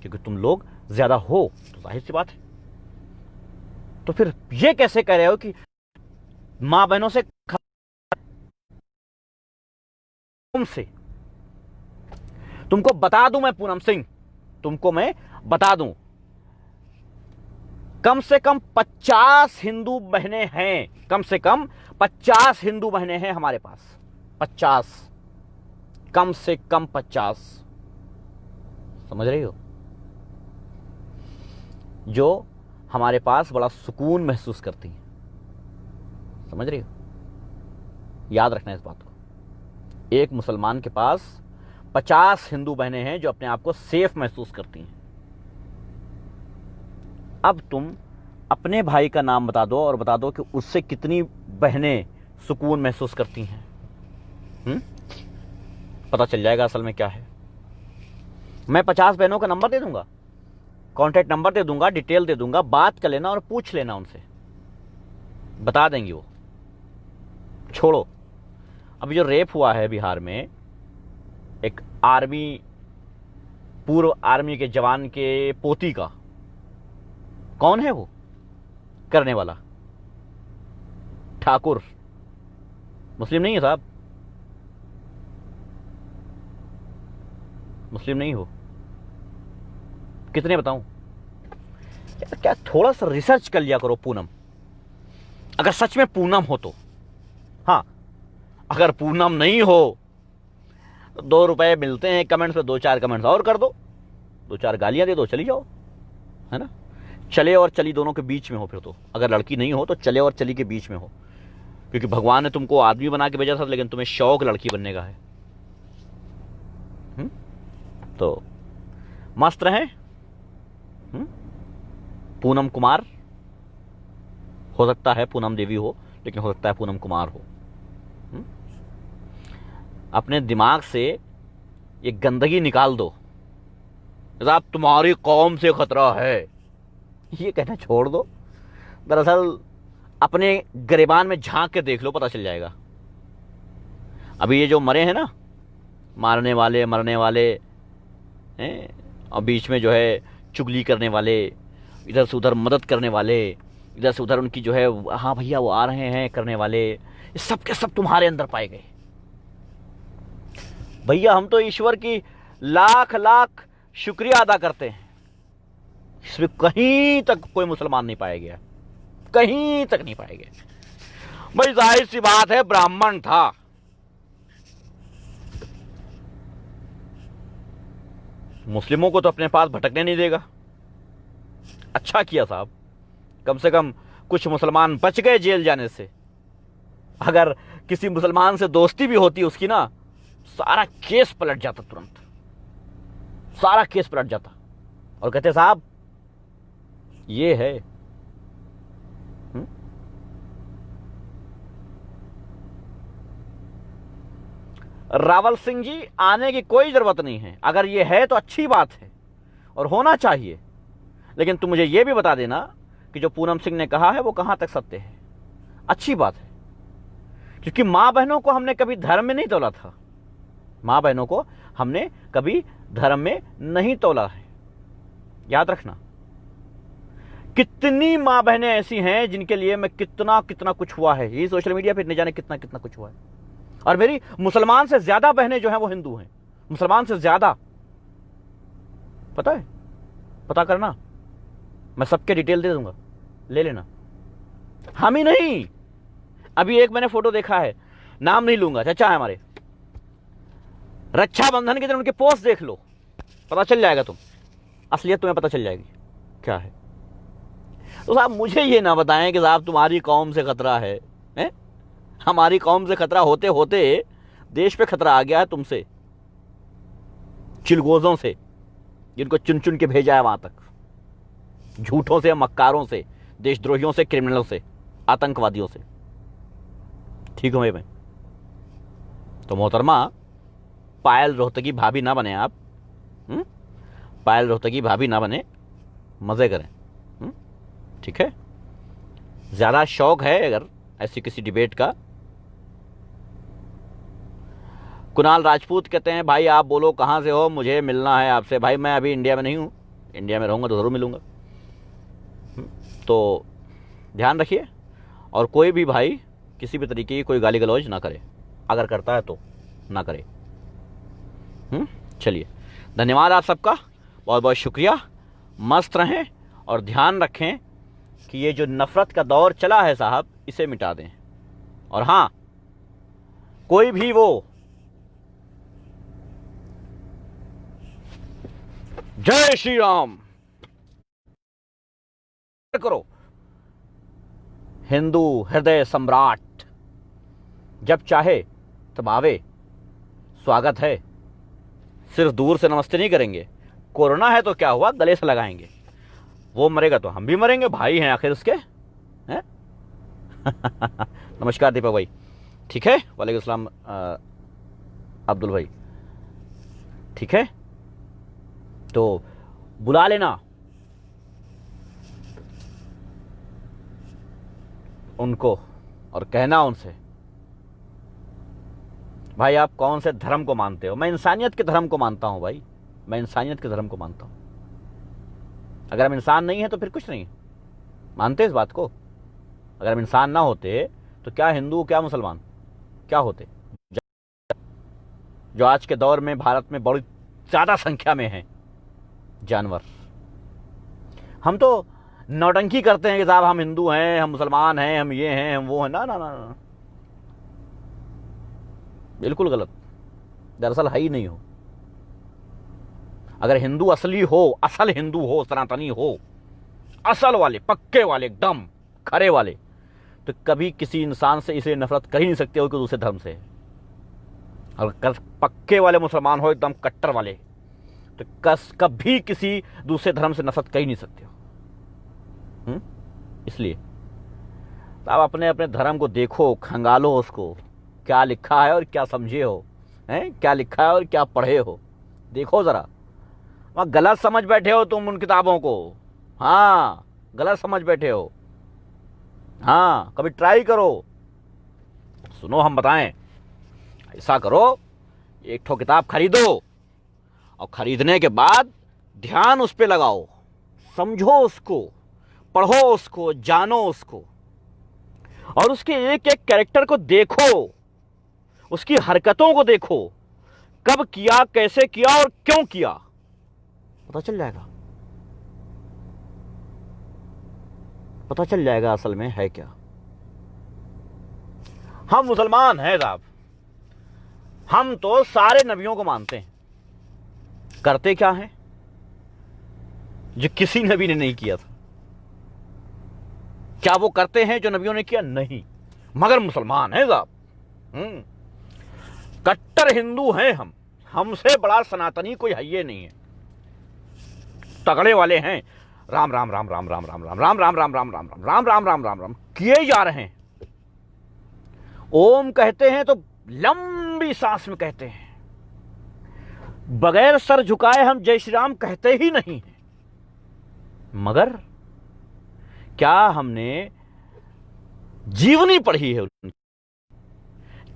क्योंकि तुम लोग ज्यादा हो, तो जाहिर सी बात है। तो फिर ये कैसे कह रहे हो कि मां बहनों से से तुमको बता दूं मैं पूनम सिंह, तुमको मैं बता दूं, कम से कम 50 हिंदू बहनें हैं, कम से कम 50 हिंदू बहनें हैं हमारे पास। 50, कम से कम 50, समझ रही हो? जो हमारे पास बड़ा सुकून महसूस करती हैं, समझ रही हो? याद रखना इस बात को। एक मुसलमान के पास 50 हिंदू बहनें हैं जो अपने आप को सेफ महसूस करती हैं। अब तुम अपने भाई का नाम बता दो और बता दो कि उससे कितनी बहनें सुकून महसूस करती हैं। पता चल जाएगा असल में क्या है। मैं 50 बहनों का नंबर दे दूंगा, कॉन्टैक्ट नंबर दे दूंगा, डिटेल दे दूंगा, बात कर लेना और पूछ लेना उनसे, बता देंगी वो। छोड़ो, अभी जो रेप हुआ है बिहार में, एक आर्मी, पूर्व आर्मी के जवान के पोती का, कौन है वो करने वाला? ठाकुर, मुस्लिम नहीं है साहब, मुस्लिम नहीं हो। कितने बताऊं? क्या थोड़ा सा रिसर्च कर लिया करो पूनम, अगर सच में पूनम हो तो। हाँ, अगर पूनम नहीं हो तो 2 रुपए मिलते हैं कमेंट्स पे, 2-4 कमेंट्स और कर दो, 2-4 गालियां दे दो, चली जाओ, है ना? चले और चली दोनों के बीच में हो फिर तो। अगर लड़की नहीं हो तो चले और चली के बीच में हो, क्योंकि भगवान ने तुमको आदमी बना के भेजा था, लेकिन तुम्हें शौक लड़की बनने का है। तो मस्त रहे। पूनम कुमार, हो सकता है पूनम देवी हो, लेकिन हो सकता है पूनम कुमार हो। अपने दिमाग से ये गंदगी निकाल दो, साहब तुम्हारी कौम से खतरा है, ये कहना छोड़ दो। दरअसल अपने गिरेबान में झांक के देख लो, पता चल जाएगा। अभी ये जो मरे हैं ना, मारने वाले, मरने वाले हैं, और बीच में जो है चुगली करने वाले, इधर से उधर मदद करने वाले, इधर से उधर उनकी जो है हाँ भैया वो आ रहे हैं करने वाले, ये सब के सब तुम्हारे अंदर पाए गए। भैया हम तो ईश्वर की लाख लाख शुक्रिया अदा करते हैं, इसमें कहीं तक कोई मुसलमान नहीं पाया गया, कहीं तक नहीं पाया गया। भाई जाहिर सी बात है, ब्राह्मण था, मुस्लिमों को तो अपने पास भटकने नहीं देगा। अच्छा किया साहब, कम से कम कुछ मुसलमान बच गए जेल जाने से। अगर किसी मुसलमान से दोस्ती भी होती उसकी ना, सारा केस पलट जाता, तुरंत सारा केस पलट जाता और कहते साहब ये है। रावल सिंह जी, आने की कोई जरूरत नहीं है, अगर ये है तो अच्छी बात है और होना चाहिए, लेकिन तुम मुझे ये भी बता देना कि जो पूनम सिंह ने कहा है वो कहां तक सत्य है। अच्छी बात है, क्योंकि मां बहनों को हमने कभी धर्म में नहीं तोला था, मां बहनों को हमने कभी धर्म में नहीं तोला है, याद रखना। कितनी मां बहनें ऐसी हैं जिनके लिए मैं कितना कितना कुछ हुआ है, ये सोशल मीडिया पे न जाने कितना कितना कुछ हुआ है। और मेरी मुसलमान से ज्यादा बहनें जो हैं वो हिंदू हैं, मुसलमान से ज्यादा, पता है, पता करना, मैं सबके डिटेल दे दूंगा, ले लेना। हम ही नहीं, अभी एक मैंने फोटो देखा है, नाम नहीं लूंगा, चाचा है हमारे, रक्षाबंधन के दिन उनके पोस्ट देख लो, पता चल जाएगा, तुम असलियत तुम्हें पता चल जाएगी क्या है। तो साहब मुझे ये ना बताएं कि साहब तुम्हारी कौम से खतरा है, हैं? हमारी कौम से खतरा होते होते देश पे खतरा आ गया है तुमसे, चिलगोजों से, जिनको चुन चुन के भेजा है वहां तक, झूठों से, मक्कारों से, देशद्रोहियों से, क्रिमिनलों से, आतंकवादियों से। ठीक हो मैं तो मोहतरमा, पायल रोहतगी भाभी ना बने आप, पायल रोहतगी भाभी ना बने, मजे करें, ठीक है। ज्यादा शौक है अगर ऐसी किसी डिबेट का। कुणाल राजपूत कहते हैं भाई आप बोलो कहां से हो, मुझे मिलना है आपसे। भाई मैं अभी इंडिया में नहीं हूं, इंडिया में रहूंगा तो जरूर मिलूंगा, तो ध्यान रखिए। और कोई भी भाई किसी भी तरीके की कोई गाली गलौज ना करे, अगर करता है तो ना करे। चलिए, धन्यवाद आप सबका, बहुत बहुत शुक्रिया। मस्त रहें और ध्यान रखें कि ये जो नफरत का दौर चला है साहब, इसे मिटा दें। और हां, कोई भी वो जय श्री राम करो, हिंदू हृदय सम्राट जब चाहे तब आवे, स्वागत है, सिर्फ दूर से नमस्ते नहीं करेंगे। कोरोना है तो क्या हुआ, गले से लगाएंगे, वो मरेगा तो हम भी मरेंगे, भाई हैं आखिर उसके, हैं? नमस्कार दीपक भाई, ठीक है, वालेकुम सलाम अब्दुल भाई, ठीक है, तो बुला लेना उनको और कहना उनसे भाई आप कौन से धर्म को मानते हो। मैं इंसानियत के धर्म को मानता हूं भाई, मैं इंसानियत के धर्म को मानता हूं। अगर हम इंसान नहीं है तो फिर कुछ नहीं, मानते इस बात को। अगर हम इंसान ना होते तो क्या हिंदू, क्या मुसलमान, क्या होते। जो आज के दौर में भारत में बड़ी ज्यादा संख्या में है जानवर। हम तो नौटंकी करते हैं कि साहब हम हिंदू हैं, हम मुसलमान हैं, हम ये हैं, हम वो हैं। ना ना ना ना, बिल्कुल गलत, दरअसल है ही नहीं हो। अगर हिंदू असली हो, असल हिंदू हो, सनातनी हो, असल वाले, पक्के वाले, एकदम खरे वाले, तो कभी किसी इंसान से इसे नफरत कर ही नहीं सकते हो कि दूसरे धर्म से। अगर पक्के वाले मुसलमान हो, एकदम कट्टर वाले, तो कभी किसी दूसरे धर्म से नफरत कर ही नहीं सकते हो। इसलिए तो आप अपने अपने धर्म को देखो, खंगालो उसको, क्या लिखा है और क्या समझे हो, हैं? क्या लिखा है और क्या पढ़े हो, देखो जरा। वहां गलत समझ बैठे हो तुम उन किताबों को, हाँ गलत समझ बैठे हो। हाँ, कभी ट्राई करो, सुनो हम बताएं, ऐसा करो एक ठो किताब खरीदो और खरीदने के बाद ध्यान उस पे लगाओ, समझो उसको, पढ़ो उसको, जानो उसको, और उसके एक एक कैरेक्टर को देखो, उसकी हरकतों को देखो, कब किया, कैसे किया और क्यों किया, पता चल जाएगा। पता चल जाएगा असल में है क्या। हम मुसलमान हैं साहब, हम तो सारे नबियों को मानते हैं, करते क्या हैं जो किसी नबी ने नहीं किया था? क्या वो करते हैं जो नबियों ने किया? नहीं, मगर मुसलमान हैं साहब। कट्टर हिंदू हैं हम, हमसे बड़ा सनातनी कोई है ये नहीं है। तगड़े वाले हैं, राम राम राम राम राम राम राम राम राम राम राम राम राम राम राम राम राम राम किए जा रहे हैं। ओम कहते हैं तो लंबी सांस में कहते हैं, बगैर सर झुकाए हम जय श्री राम कहते ही नहीं हैं। मगर क्या हमने जीवनी पढ़ी है उनकी?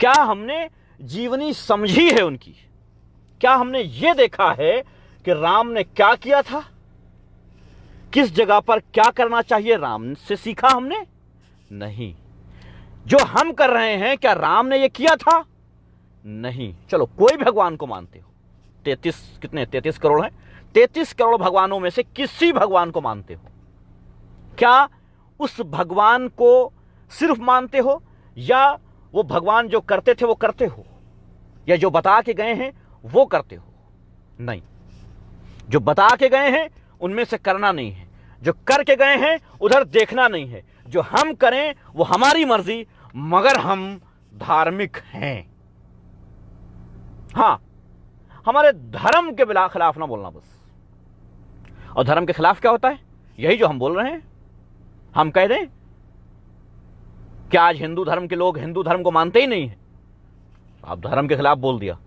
क्या हमने जीवनी समझी है उनकी? क्या हमने यह देखा है कि राम ने क्या किया था, किस जगह पर क्या करना चाहिए? राम से सीखा हमने? नहीं। जो हम कर रहे हैं क्या राम ने यह किया था? नहीं। चलो कोई भगवान को मानते हो, 33 करोड़ हैं, 33 करोड़ भगवानों में से किसी भगवान को मानते हो, क्या उस भगवान को सिर्फ मानते हो, या वो भगवान जो करते थे वो करते हो, या जो बता के गए हैं वो करते हो? नहीं, जो बता के गए हैं उनमें से करना नहीं है, जो करके गए हैं उधर देखना नहीं है। जो हम करें वो हमारी मर्जी, मगर हम धार्मिक हैं। हां, हमारे धर्म के खिलाफ ना बोलना बस। और धर्म के खिलाफ क्या होता है? यही जो हम बोल रहे हैं। हम कह दें कि आज हिंदू धर्म के लोग हिंदू धर्म को मानते ही नहीं है, आप धर्म के खिलाफ बोल दिया।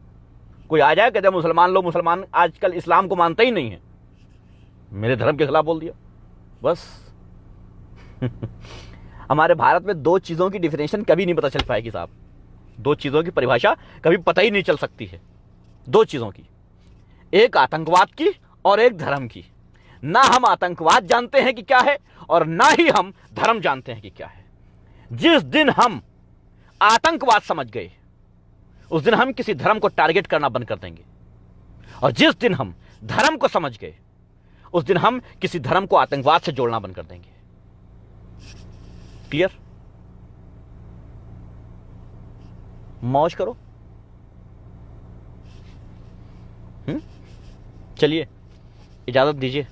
कोई आ जाए कहते मुसलमान लोग, मुसलमान आजकल इस्लाम को मानते ही नहीं है, मेरे धर्म के खिलाफ बोल दिया बस। हमारे भारत में दो चीजों की डिफिनेशन कभी नहीं पता चल पाएगी साहब, दो चीजों की परिभाषा कभी पता ही नहीं चल सकती है। दो चीजों की, एक आतंकवाद की और एक धर्म की। ना हम आतंकवाद जानते हैं कि क्या है और ना ही हम धर्म जानते हैं कि क्या है। जिस दिन हम आतंकवाद समझ गए उस दिन हम किसी धर्म को टारगेट करना बंद कर देंगे, और जिस दिन हम धर्म को समझ गए उस दिन हम किसी धर्म को आतंकवाद से जोड़ना बंद कर देंगे। क्लियर? मौज करो। चलिए इजाजत दीजिए।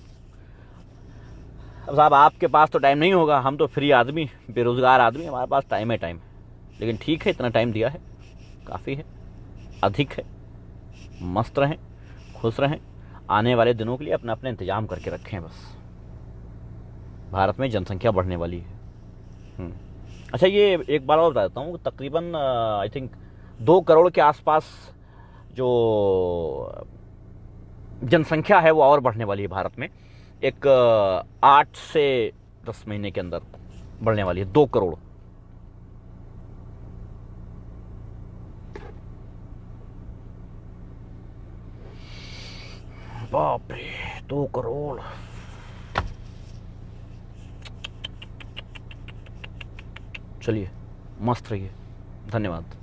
अब साहब आपके पास तो टाइम नहीं होगा, हम तो फ्री आदमी, बेरोजगार आदमी, हमारे पास टाइम है टाइम। लेकिन ठीक है, इतना टाइम दिया है, काफ़ी है, अधिक है। मस्त रहें, खुश रहें, आने वाले दिनों के लिए अपना अपना इंतजाम करके रखें बस। भारत में जनसंख्या बढ़ने वाली है। अच्छा, ये एक बार और बता देता हूँ, तकरीबन आई थिंक 2 करोड़ के आसपास जो जनसंख्या है वो और बढ़ने वाली है भारत में। एक 8 से 10 महीने के अंदर बढ़ने वाली है 2 करोड़। बाप रे, 2 करोड़। चलिए मस्त रहिए, धन्यवाद।